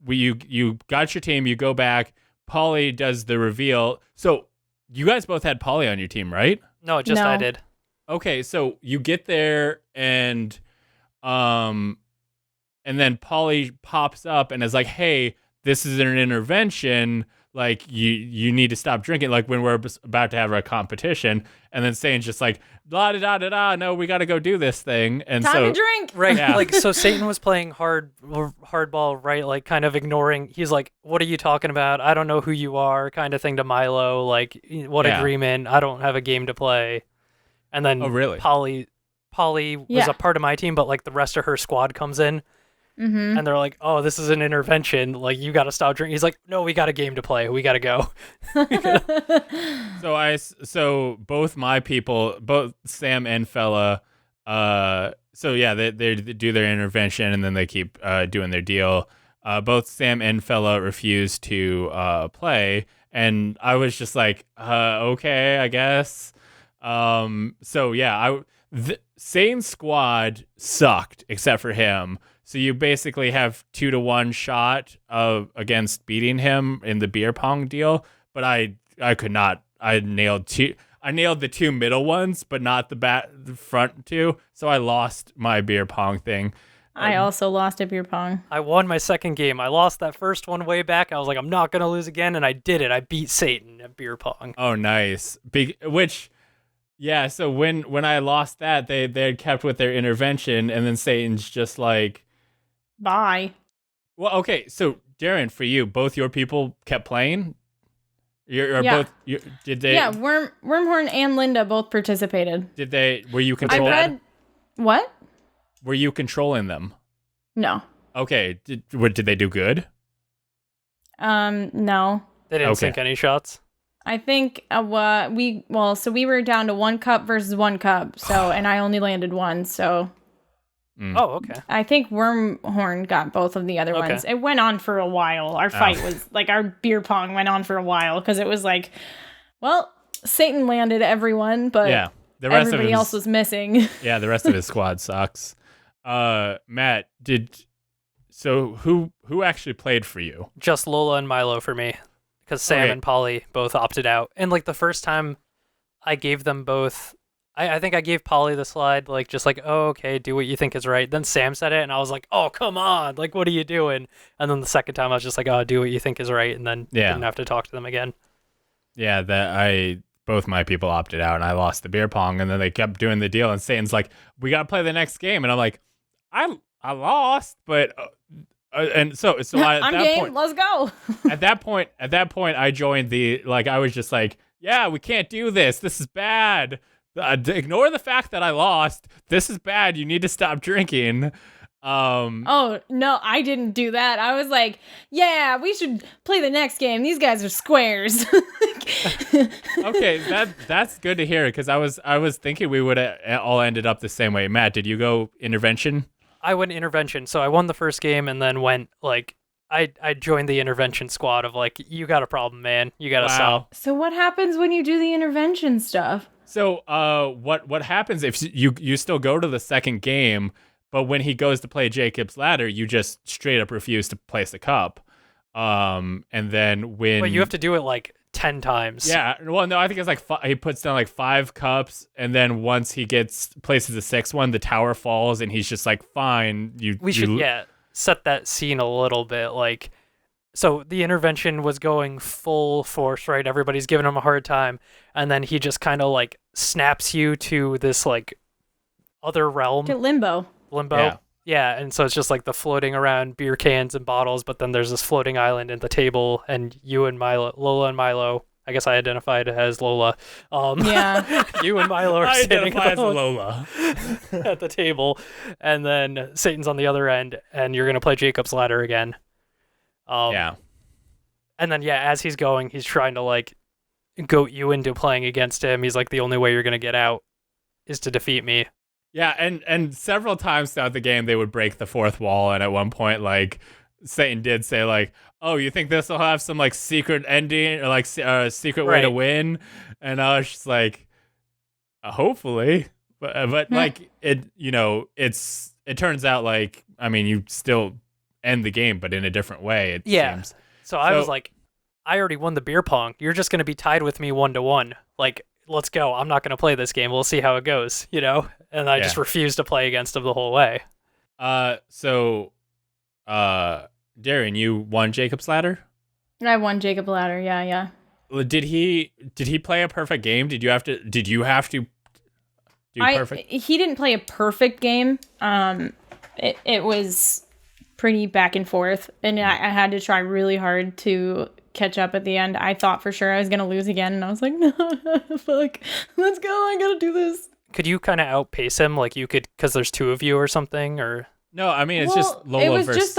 you got your team, you go back, Polly does the reveal. So you guys both had Polly on your team, right? No, just I did. Okay, so you get there and then Polly pops up and is like, hey, this is an intervention. Like, you need to stop drinking, like when we're about to have our competition. And then Satan's just like, da da da da da, no, we got to go do this thing. And Time to drink. Right. Yeah. Like, so Satan was playing hardball, right? Like, kind of ignoring. He's like, what are you talking about? I don't know who you are, kind of thing to Milo. Like, what agreement? I don't have a game to play. And then Polly was a part of my team, but like the rest of her squad comes in. Mm-hmm. And they're like, oh, this is an intervention. Like, you got to stop drinking. He's like, no, we got a game to play. We got to go. So both my people, both Sam and Fella, they do their intervention and then they keep doing their deal. Both Sam and Fella refuse to play. And I was just like, okay, I guess. Satan's squad sucked except for him. So you basically have 2-1 shot against beating him in the beer pong deal. But I could not. I nailed the two middle ones, but not the front two. So I lost my beer pong thing. I also lost at beer pong. I won my second game. I lost that first one way back. I was like, I'm not going to lose again. And I did it. I beat Satan at beer pong. Oh, nice. So when I lost that, they had kept with their intervention. And then Satan's just like, bye. Well, okay. So Darren, for you, both your people kept playing? Did they? Yeah, Wormhorn and Linda both participated. Were you controlling? What? Were you controlling them? No. Okay. Did they do good? No. They didn't sink any shots. I think we were down to 1 cup versus 1 cup. So and I only landed 1. So. Oh, okay. I think Wormhorn got both of the other ones. It went on for a while. Our fight was like our beer pong went on for a while because it was like, well, Satan landed everyone, but everybody else was missing. Yeah, the rest of his squad sucks. Matt, who actually played for you? Just Lola and Milo for me, because Sam and Polly both opted out. And like the first time I gave them both, I think I gave Polly the slide, like just like, oh, okay, do what you think is right. Then Sam said it, and I was like, oh, come on, like, what are you doing? And then the second time I was just like, oh, do what you think is right, and then didn't have to talk to them again. Yeah, both my people opted out, and I lost the beer pong, and then they kept doing the deal, and Satan's like, we gotta play the next game, and I'm like, I lost, but and so at I'm that game. point, Let's go. at that point, I joined I was just like, yeah, we can't do this. This is bad. Ignore the fact that I lost. This is bad. You need to stop drinking. Oh no, I didn't do that. I was like, yeah, we should play the next game. These guys are squares. Okay, that's good to hear because I was thinking we would have all ended up the same way. Matt, did you go intervention? I went intervention, so I won the first game and then went like I joined the intervention squad of like, you got a problem, man. You got to Wow. stop. So what happens when you do the intervention stuff? So, what happens if you still go to the second game, but when he goes to play Jacob's Ladder, you just straight up refuse to place the cup, and then when But you have to do it like 10 times. yeah, well, no, I think it's like he puts down like 5 cups, and then once he places the 6th one, the tower falls, and he's just like, fine, We should set that scene a little bit. Like, so the intervention was going full force, right? Everybody's giving him a hard time, and then he just kind of like snaps you to this like other realm, To limbo. limbo. Yeah, and so it's just like the floating around beer cans and bottles, but then there's this floating island at the table, and you and Lola and Milo. I guess I identified as Lola. Yeah. You and Milo are I standing identify as alone Lola. at the table, and then Satan's on the other end, and you're gonna play Jacob's Ladder again. Yeah. And then as he's going, he's trying to like goat you into playing against him. He's like, the only way you're gonna get out is to defeat me. Yeah, and several times throughout the game they would break the 4th wall, and at one point, like, Satan did say like, "Oh, you think this will have some like secret ending or like secret way to Right. win?" And I was just like, "Hopefully," but like it turns out like, I mean, you still end the game, but in a different way. It seems. So I was like, I already won the beer pong. You're just gonna be tied with me 1-1. Like, let's go. I'm not gonna play this game. We'll see how it goes. And I just refused to play against him the whole way. Darian, you won Jacob's Ladder? I won Jacob Ladder. Yeah. Did he play a perfect game? Did you have to do perfect? He didn't play a perfect game. It was pretty back and forth, and I had to try really hard to catch up at the end. I thought for sure I was gonna lose again, and I was like, no, fuck, let's go. I gotta do this. Could you kind of outpace him? Like you could, because there's 2 of you or something, or No, I mean it's just Lola it was versus. just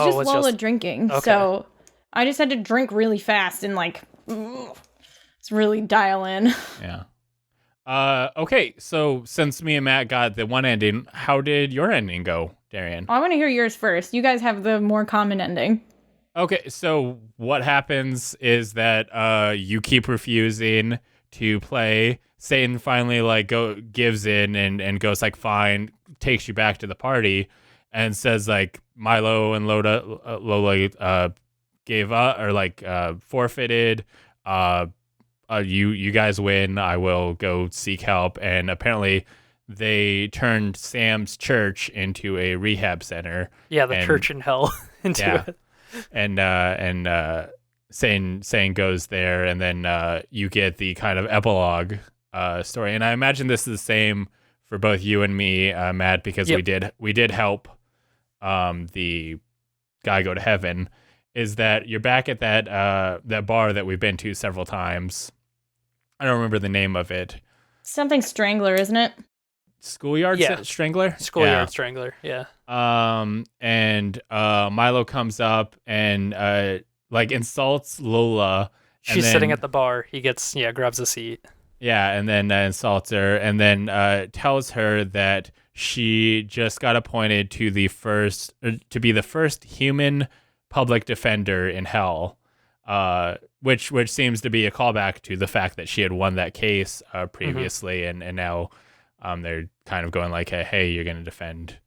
Lola drinking. Okay. So I just had to drink really fast and like, it's really dial in. Yeah. Okay, so since me and Matt got the one ending, how did your ending go, Darian? I want to hear yours first. You guys have the more common ending. Okay, so what happens is that you keep refusing to play. Satan finally like gives in and goes like, fine, takes you back to the party and says like Milo and Lola gave up or like forfeited. You guys win. I will go seek help. And apparently they turned Sam's church into a rehab center. the church in hell into it. And Satan goes there, and then you get the kind of epilogue story. And I imagine this is the same for both you and me, Matt, because we did help the guy go to heaven. Is that you're back at that bar that we've been to several times. I don't remember the name of it. Something Strangler, isn't it? Schoolyard Strangler? Schoolyard Strangler, yeah. And Milo comes up and like insults Lola. She's sitting at the bar. He grabs a seat. Yeah, and then insults her, and then tells her that she just got appointed to be the first human public defender in hell, which seems to be a callback to the fact that she had won that case previously, and now they're kind of going like, hey, you're going to defend.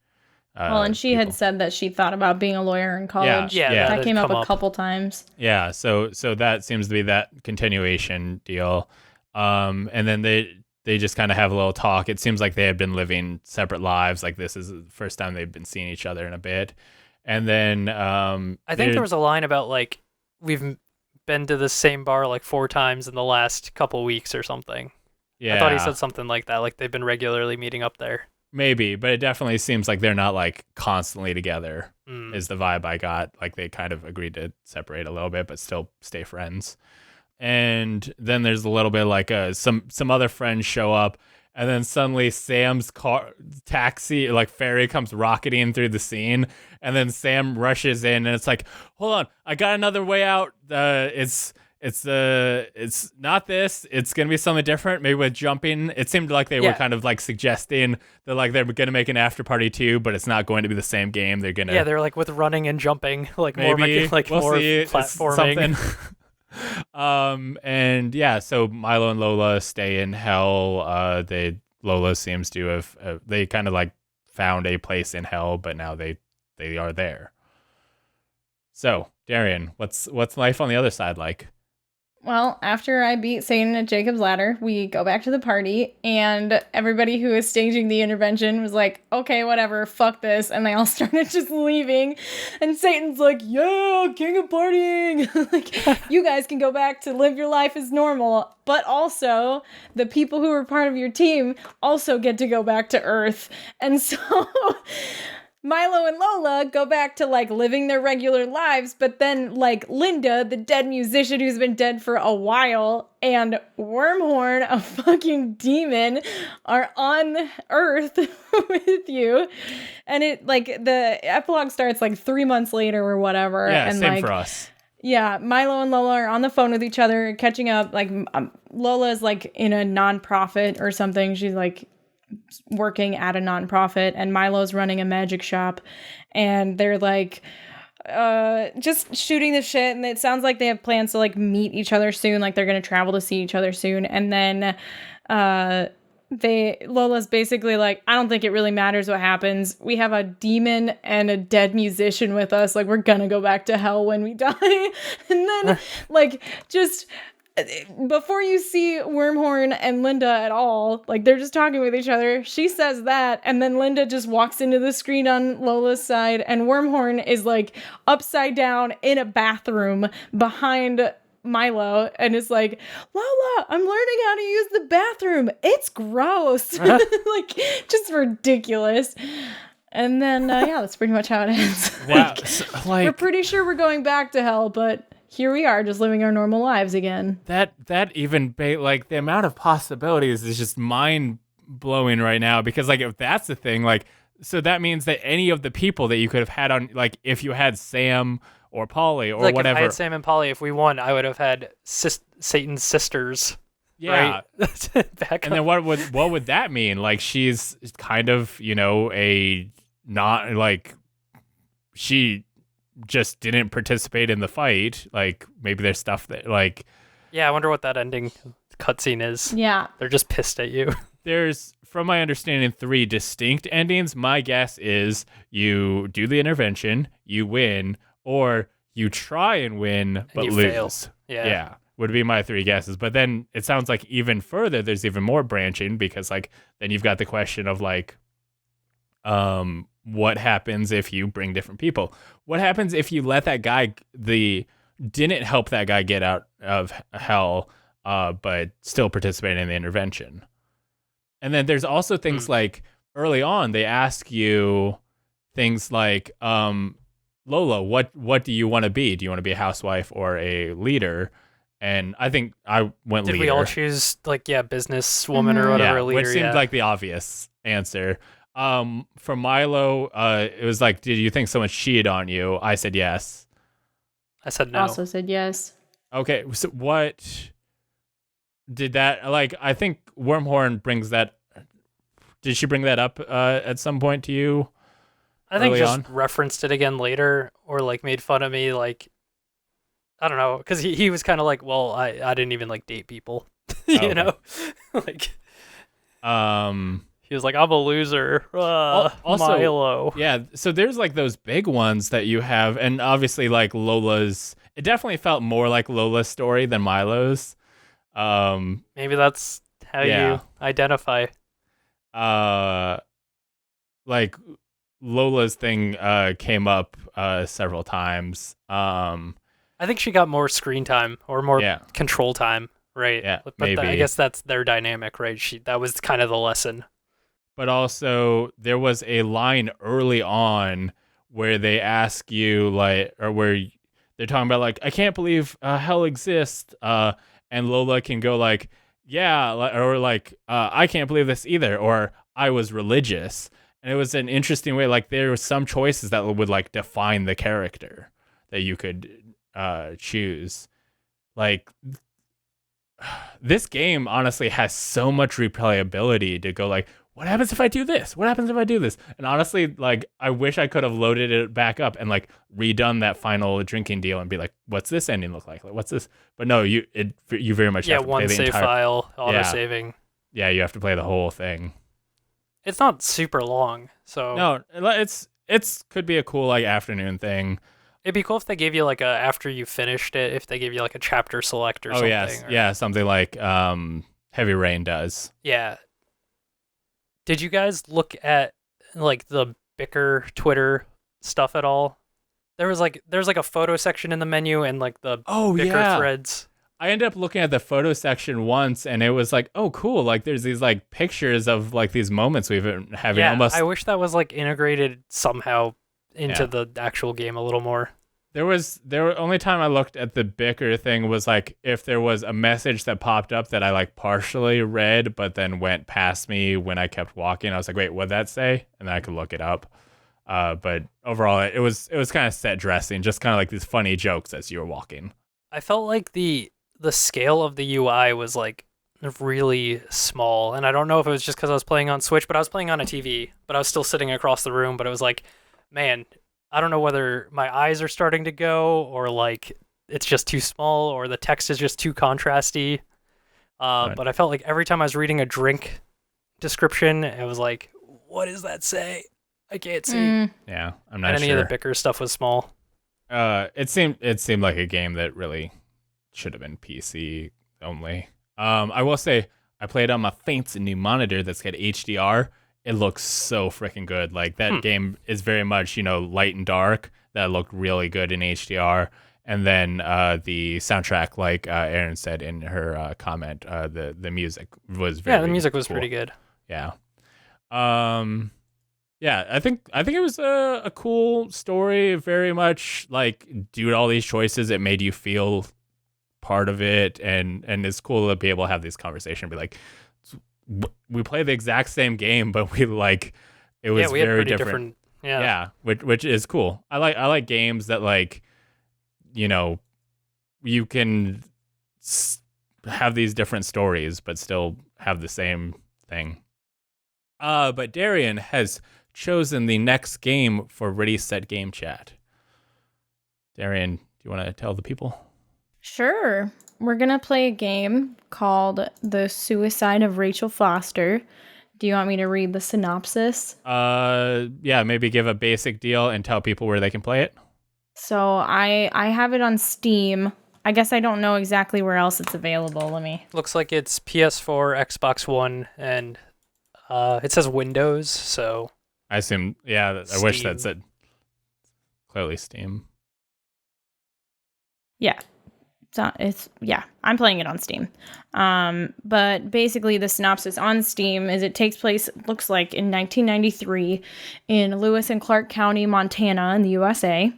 And she had said that she thought about being a lawyer in college. Yeah, that came up a couple times. Yeah, so that seems to be that continuation deal. And then they just kind of have a little talk. It seems like they have been living separate lives. Like this is the first time they've been seeing each other in a bit. And then I think there was a line about like, we've been to the same bar like 4 times in the last couple weeks or something. Yeah, I thought he said something like that, like they've been regularly meeting up there. Maybe, but it definitely seems like they're not like constantly together is the vibe I got. Like they kind of agreed to separate a little bit, but still stay friends. And then there's a little bit like some other friends show up, and then suddenly Sam's taxi, like ferry, comes rocketing through the scene, and then Sam rushes in, and it's like, hold on, I got another way out. It's it's not this. It's gonna be something different. Maybe with jumping. It seemed like they were kind of like suggesting that like they're gonna make an Afterparty 2, but it's not going to be the same game. They're gonna they're like with running and jumping, like maybe more like we'll more see. platforming. And yeah, so Milo and Lola stay in hell. Lola seems to have they kind of like found a place in hell, but now they are there. So Darian, what's life on the other side like? Well, after I beat Satan at Jacob's Ladder, we go back to the party, and everybody who was staging the intervention was like, okay, whatever, fuck this, and they all started just leaving, and Satan's like, yeah, king of partying! Like, you guys can go back to live your life as normal, but also, the people who were part of your team also get to go back to Earth, and so... Milo and Lola go back to, like, living their regular lives, but then, like, Linda, the dead musician who's been dead for a while, and Wormhorn, a fucking demon, are on Earth with you. And it, like, the epilogue starts, like, 3 months later or whatever. Yeah, and same like, for us. Yeah, Milo and Lola are on the phone with each other, catching up. Like, Lola's, like, in a nonprofit or something. She's, like... working at a nonprofit, and Milo's running a magic shop, and they're like just shooting the shit, and it sounds like they have plans to like meet each other soon, like they're gonna travel to see each other soon. And then Lola's basically like, I don't think it really matters what happens. We have a demon and a dead musician with us, like we're gonna go back to hell when we die. And then like just before you see Wormhorn and Linda at all, like they're just talking with each other, she says that, and then Linda just walks into the screen on Lola's side, and Wormhorn is like upside down in a bathroom behind Milo, and is like, Lola, I'm learning how to use the bathroom. It's gross. Like, just ridiculous. And then, yeah, that's pretty much how it ends. Wow. Like, we're pretty sure we're going back to hell, but here we are, just living our normal lives again. That even like the amount of possibilities is just mind blowing right now, because like if that's the thing, like so that means that any of the people that you could have had on, like if you had Sam or Polly or like whatever. If I had Sam and Polly, if we won, I would have had Satan's sisters. Yeah. Right? Back and then what would that mean? Like she's kind of, you know, a not like she just didn't participate in the fight. Like maybe there's stuff that like, yeah, I wonder what that ending cutscene is. Yeah, they're just pissed at you. There's, from my understanding, 3 distinct endings. My guess is you do the intervention, you win, or you try and win but you lose. fail. Yeah, would be my 3 guesses. But then it sounds like even further there's even more branching, because like then you've got the question of like what happens if you bring different people? What happens if you let that guy, didn't help that guy get out of hell, but still participate in the intervention? And then there's also things like early on, they ask you things like, Lola, what do you want to be? Do you want to be a housewife or a leader? And I think I went leader. Did we all choose businesswoman or whatever, leader? Which seemed like the obvious answer. For Milo, it was like, did you think someone cheated on you? I said yes. I said no. Also said yes. Okay, so what did that, like, I think Wormhorn brings that, did she bring that up at some point to you? I think just referenced it again later, or like made fun of me, like, I don't know, because he was kind of like, well, I didn't even like date people, you know, like, he was like, I'm a loser. Also, Milo. Yeah, so there's like those big ones that you have, and obviously like Lola's, it definitely felt more like Lola's story than Milo's. Maybe that's how you identify. Like Lola's thing came up several times. I think she got more screen time or more control time, right? Yeah, but maybe. I guess that's their dynamic, right? That was kind of the lesson. But also, there was a line early on where they ask you, like, or where they're talking about, like, I can't believe hell exists. And Lola can go, like, yeah, or like, I can't believe this either, or I was religious. And it was an interesting way, like, there were some choices that would, like, define the character that you could choose. like this game honestly has so much replayability to go like, what happens if I do this? What happens if I do this? And honestly, like, I wish I could have loaded it back up and like redone that final drinking deal and be like, what's this ending look like? Like, what's this? But no, you very much have to play one the save entire file, auto saving. Yeah, you have to play the whole thing. It's not super long, so No, it's could be a cool like afternoon thing. it'd be cool if they gave you like after you finished it, if they gave you like a chapter select or something. Yes, or- yeah, something like Heavy Rain does. Yeah. Did you guys look at like the bicker Twitter stuff at all? There's like a photo section in the menu and like the bicker threads. I ended up looking at the photo section once, and it was like, oh, cool. Like, there's these like pictures of like these moments we've been having. Yeah, almost. I wish that was like integrated somehow into the actual game a little more. Only time I looked at the bicker thing was like if there was a message that popped up that I like partially read, but then went past me when I kept walking. I was like, wait, what'd that say? And then I could look it up. But overall, it was kind of set dressing, just kind of like these funny jokes as you were walking. I felt like the scale of the UI was like really small, and I don't know if it was just because I was playing on Switch, but I was playing on a TV, but I was still sitting across the room. But it was like, man, I don't know whether my eyes are starting to go or like it's just too small or the text is just too contrasty. Right. But I felt like every time I was reading a drink description, it was like, what does that say? I can't see. Yeah, I'm not And sure. any of the bicker stuff was small. It seemed like a game that really should have been PC only. I will say I played on my fancy new monitor that's got HDR. It looks so freaking good. Like that game is very much, light and dark. That looked really good in HDR. And then the soundtrack, like Erin said in her comment, the music was very the music was cool. pretty good. Yeah. Yeah, I think it was a cool story. Very much like, dude, all these choices, it made you feel part of it, and it's cool to be able to have this conversation. Be like, we play the exact same game, but we like it was we had very pretty different. Yeah, which is cool. I like games that like, you can have these different stories, but still have the same thing. But Darian has chosen the next game for Ready Set Game Chat. Darian, do you want to tell the people? Sure. We're going to play a game called The Suicide of Rachel Foster. Do you want me to read the synopsis? Yeah, maybe give a basic deal and tell people where they can play it. So I have it on Steam. I guess I don't know exactly where else it's available. Let me... Looks like it's PS4, Xbox One, and it says Windows, so... I assume, I wish that said clearly Steam. Yeah. I'm playing it on Steam. But basically the synopsis on Steam is it takes place, looks like, in 1993 in Lewis and Clark County, Montana in the USA.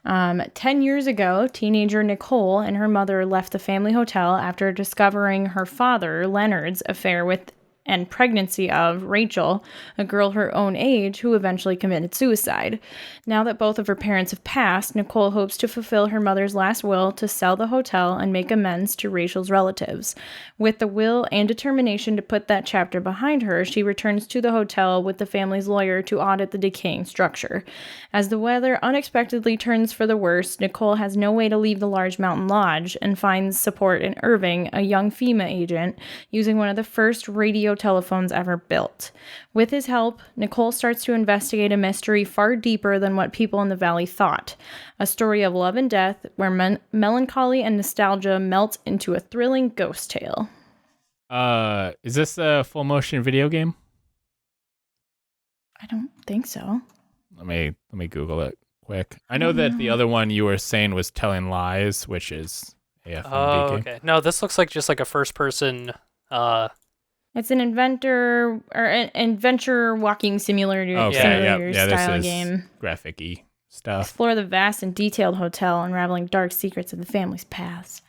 10 years ago, teenager Nicole and her mother left the family hotel after discovering her father, Leonard's, affair with and pregnancy of Rachel, a girl her own age who eventually committed suicide. Now that both of her parents have passed, Nicole hopes to fulfill her mother's last will to sell the hotel and make amends to Rachel's relatives. With the will and determination to put that chapter behind her, she returns to the hotel with the family's lawyer to audit the decaying structure. As the weather unexpectedly turns for the worse, Nicole has no way to leave the large mountain lodge and finds support in Irving, a young FEMA agent, using one of the first radio telephones ever built. With his help, Nicole starts to investigate a mystery far deeper than what people in the valley thought. A story of love and death where melancholy and nostalgia melt into a thrilling ghost tale. Is this a full motion video game? I don't think so. Let me Google it quick. I know that the other one you were saying was Telling Lies, which is a FMV game. Okay. No, this looks like just like a first person It's an inventor or an adventure walking simulator, Okay, style this is game. Graphic-y stuff. Explore the vast and detailed hotel, unraveling dark secrets of the family's past.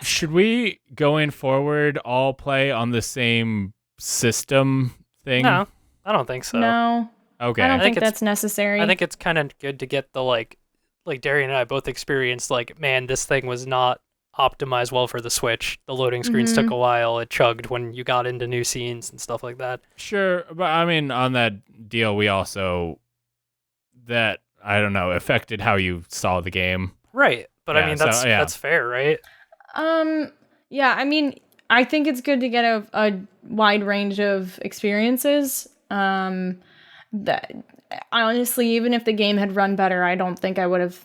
Should we, going forward, all play on the same system thing? No, I don't think so. No. Okay. I don't think it's- that's necessary. I think it's kind of good to get the like Darian and I both experienced, like, man, this thing was not optimize well for the Switch. The loading screens took a while. It chugged when you got into new scenes and stuff like that. Sure, but I mean, on that deal, we also that I don't know affected how you saw the game. Right, but Yeah, I mean so, that's yeah. that's fair, right? Yeah, I mean, I think it's good to get a wide range of experiences. That honestly, even if the game had run better, I don't think I would have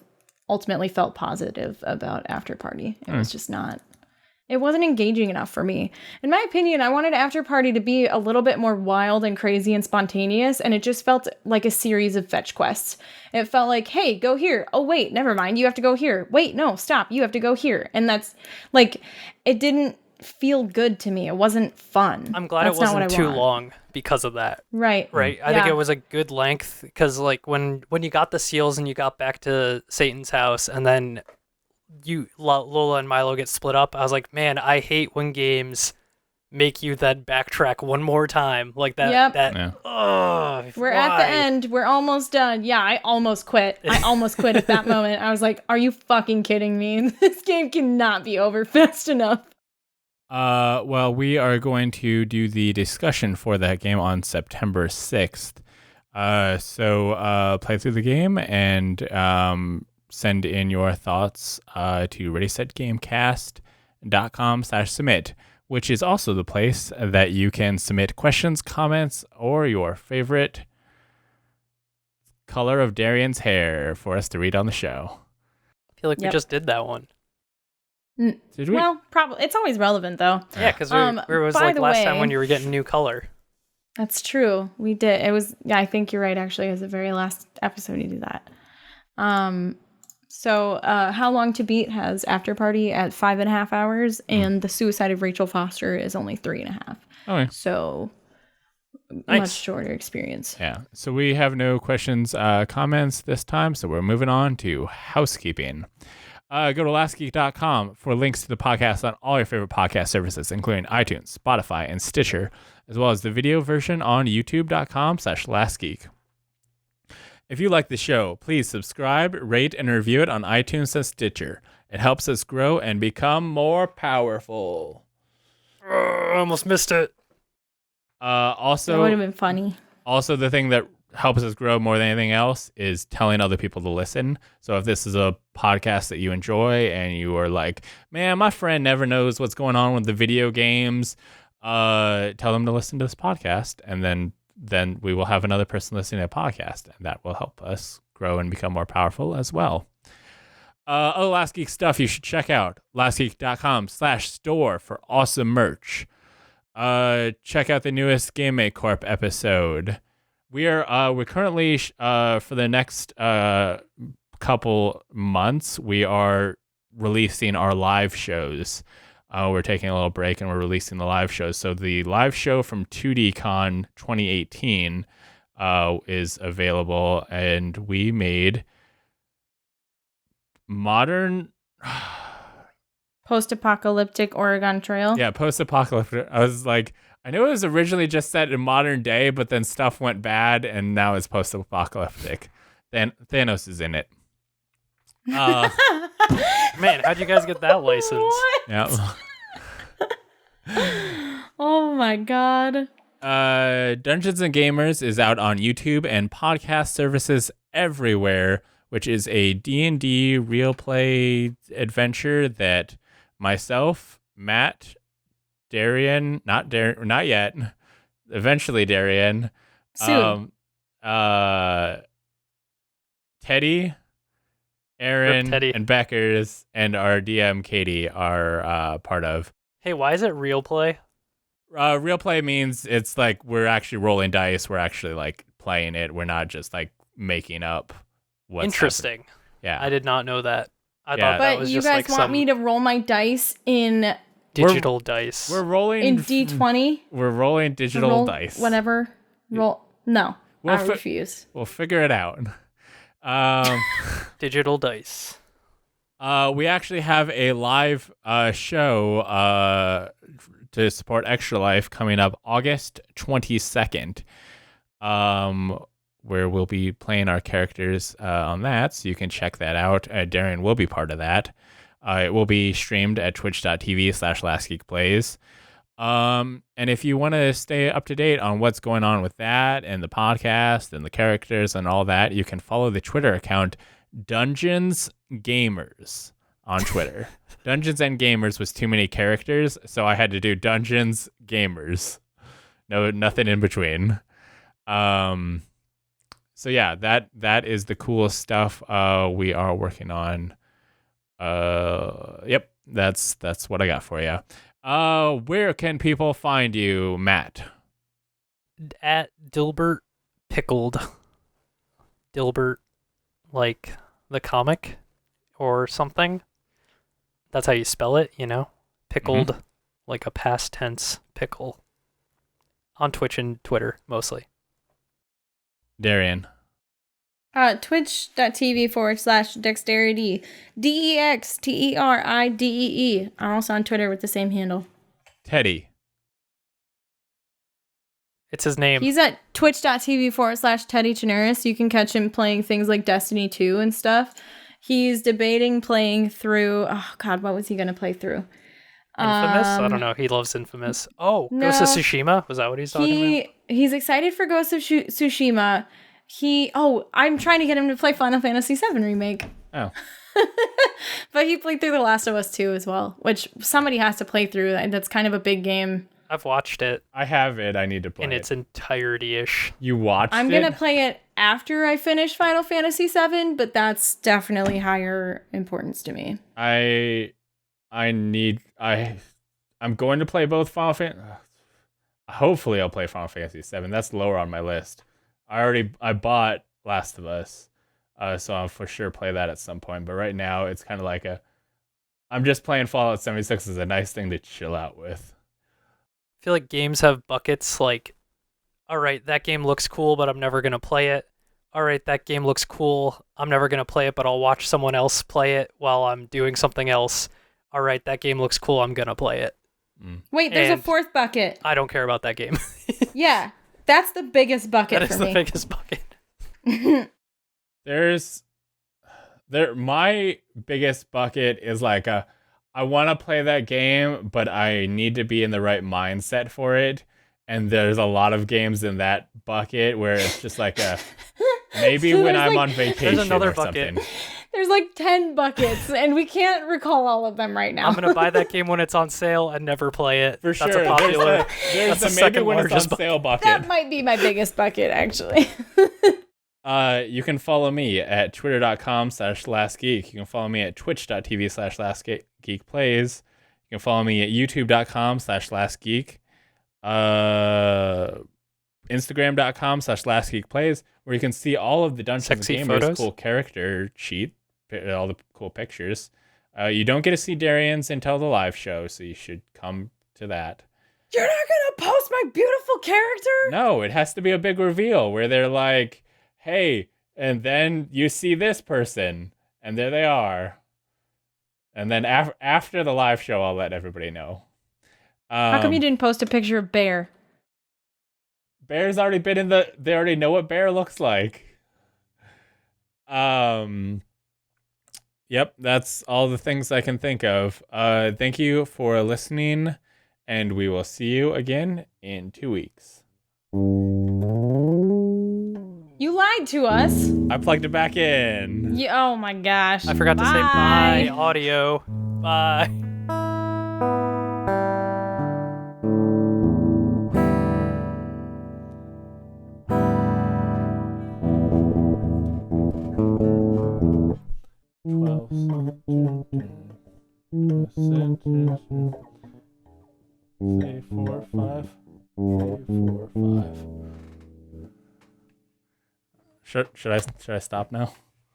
ultimately felt positive about Afterparty. It was just not. It wasn't engaging enough for me. In my opinion, I wanted Afterparty to be a little bit more wild and crazy and spontaneous, and it just felt like a series of fetch quests. It felt like, hey, go here. Oh, wait, never mind. You have to go here. Wait, no, stop. You have to go here. And that's, like, it didn't feel good to me. It wasn't fun. I'm glad That's it not what wasn't I too want. long because of that. Right. Right. I think it was a good length because, like, when you got the seals and you got back to Satan's house, and then Lola and Milo get split up, I was like, man, I hate when games make you then backtrack one more time like that. Yep. Yeah. We're at the end. We're almost done. Yeah, I almost quit. I almost quit at that moment. I was like, are you fucking kidding me? This game cannot be over fast enough. Well, we are going to do the discussion for that game on September 6th. So play through the game and send in your thoughts to readysetgamecast.com/submit, which is also the place that you can submit questions, comments, or your favorite color of Darian's hair for us to read on the show. I feel like we just did that one. Did we? Well, probably. It's always relevant, though. Yeah, because it was by like the last time way- when you were getting new color. That's true. We did. It was, yeah, I think you're right, actually. It was the very last episode you did that. So How Long to Beat has Afterparty at 5.5 hours, and The Suicide of Rachel Foster is only 3.5. Okay. So Nice. much shorter experience. Yeah. So we have no questions, comments this time, so we're moving on to housekeeping. Go to lastgeek.com for links to the podcast on all your favorite podcast services, including iTunes, Spotify, and Stitcher, as well as the video version on youtube.com/lastgeek. If you like the show, please subscribe, rate, and review it on iTunes and Stitcher. It helps us grow and become more powerful. Almost missed it. That would have been funny. Also, the thing that helps us grow more than anything else is telling other people to listen. So if this is a podcast that you enjoy and you are like, man, my friend never knows what's going on with the video games, tell them to listen to this podcast, and then we will have another person listening to a podcast, and that will help us grow and become more powerful as well. Other Last Geek stuff you should check out, lastgeek.com/store for awesome merch. Check out the newest Game Make Corp episode. We're currently for the next couple months, we are releasing our live shows. We're taking a little break and we're releasing the live shows. So the live show from 2DCon 2018 is available, and we made modern Post-apocalyptic Oregon Trail. Yeah, post-apocalyptic. I was like, I knew it was originally just set in modern day, but then stuff went bad, and now it's post-apocalyptic. Then Thanos is in it. Man, how'd you guys get that license? What? Yeah. Oh my god. Dungeons and Gamers is out on YouTube and podcast services everywhere, which is a D&D real play adventure that myself, Matt, Darian, not yet, eventually Darian, Soon. Teddy, Aaron, Teddy. and Beckers, and our DM Katie are part of. Hey, why is it real play? Real play means it's like we're actually rolling dice. We're actually like playing it. We're not just like making up what's Interesting. happening. Yeah. I did not know that. I Yeah. thought that But was you just guys like want some me to roll my dice in digital dice. We're rolling in D20? We're rolling digital Roll dice. Whatever. Roll. No. We'll I refuse. We'll figure it out. Digital dice. We actually have a live show to support Extra Life coming up August 22nd, where we'll be playing our characters on that, so you can check that out. Darian will be part of that. It will be streamed at twitch.tv/lastgeekplays. And if you want to stay up to date on what's going on with that and the podcast and the characters and all that, you can follow the Twitter account Dungeons Gamers on Twitter. Dungeons and Gamers was too many characters, so I had to do Dungeons Gamers. No, nothing in between. So yeah, that is the coolest stuff we are working on. Yep, that's what I got for you. Where can people find you, Matt? At Dilbert Pickled. Dilbert, like the comic or something. That's how you spell it, you know? Pickled, like a past tense pickle. On Twitch and Twitter, mostly. Darian. Twitch.tv/dexterity. DEXTERIDEE. I'm also on Twitter with the same handle. Teddy. It's his name. He's at twitch.tv/Teddy Chinaris. You can catch him playing things like Destiny 2 and stuff. He's debating playing through... Oh, God, what was he going to play through? Infamous? I don't know. He loves Infamous. Oh, no. Ghost of Tsushima? Was that what he's talking about? He's excited for Ghost of Tsushima. I'm trying to get him to play Final Fantasy VII Remake. Oh. But he played through The Last of Us 2 as well, which somebody has to play through. That's kind of a big game. I've watched it. I have it. I need to play in its entirety-ish. You watched I'm it? going to play it after I finish Final Fantasy VII, but that's definitely higher importance to me. I'm going to play both Final Fantasy. Hopefully I'll play Final Fantasy VII. That's lower on my list. I bought Last of Us, so I'll for sure play that at some point. But right now it's kind of like I'm just playing Fallout 76 as a nice thing to chill out with. I feel like games have buckets like, all right, that game looks cool, but I'm never going to play it. All right, that game looks cool. I'm never going to play it, but I'll watch someone else play it while I'm doing something else. All right, that game looks cool. I'm going to play it. Wait, there's a fourth bucket. I don't care about that game. Yeah, that's the biggest bucket for me. That is the biggest bucket. My biggest bucket is like I want to play that game, but I need to be in the right mindset for it. And there's a lot of games in that bucket where it's just like maybe So when there's on vacation There's another or bucket. something. There's like 10 buckets, and we can't recall all of them right now. I'm going to buy that game when it's on sale and never play it. For That's sure. a popular. There's that's the the maybe second when it's on largest sale bucket. That might be my biggest bucket, actually. You can follow me at twitter.com/lastgeek. You can follow me at twitch.tv/lastgeekplays. You can follow me at youtube.com/lastgeek. Instagram.com/lastgeekplays, where you can see all of the Dungeons and Sexy Gamers photos. cool character sheet, all the cool pictures. You don't get to see Darian's until the live show, so you should come to that. You're not gonna post my beautiful character? No, it has to be a big reveal where they're like, hey, and then you see this person, and there they are. And then after the live show, I'll let everybody know. How come you didn't post a picture of Bear? Bear's already been they already know what Bear looks like. Yep, that's all the things I can think of. Thank you for listening, and we will see you again in 2 weeks. You lied to us. I plugged it back in. Oh my gosh. I forgot to say bye, audio. Bye. Say 4, 5. Say 4, 5. Should I stop now?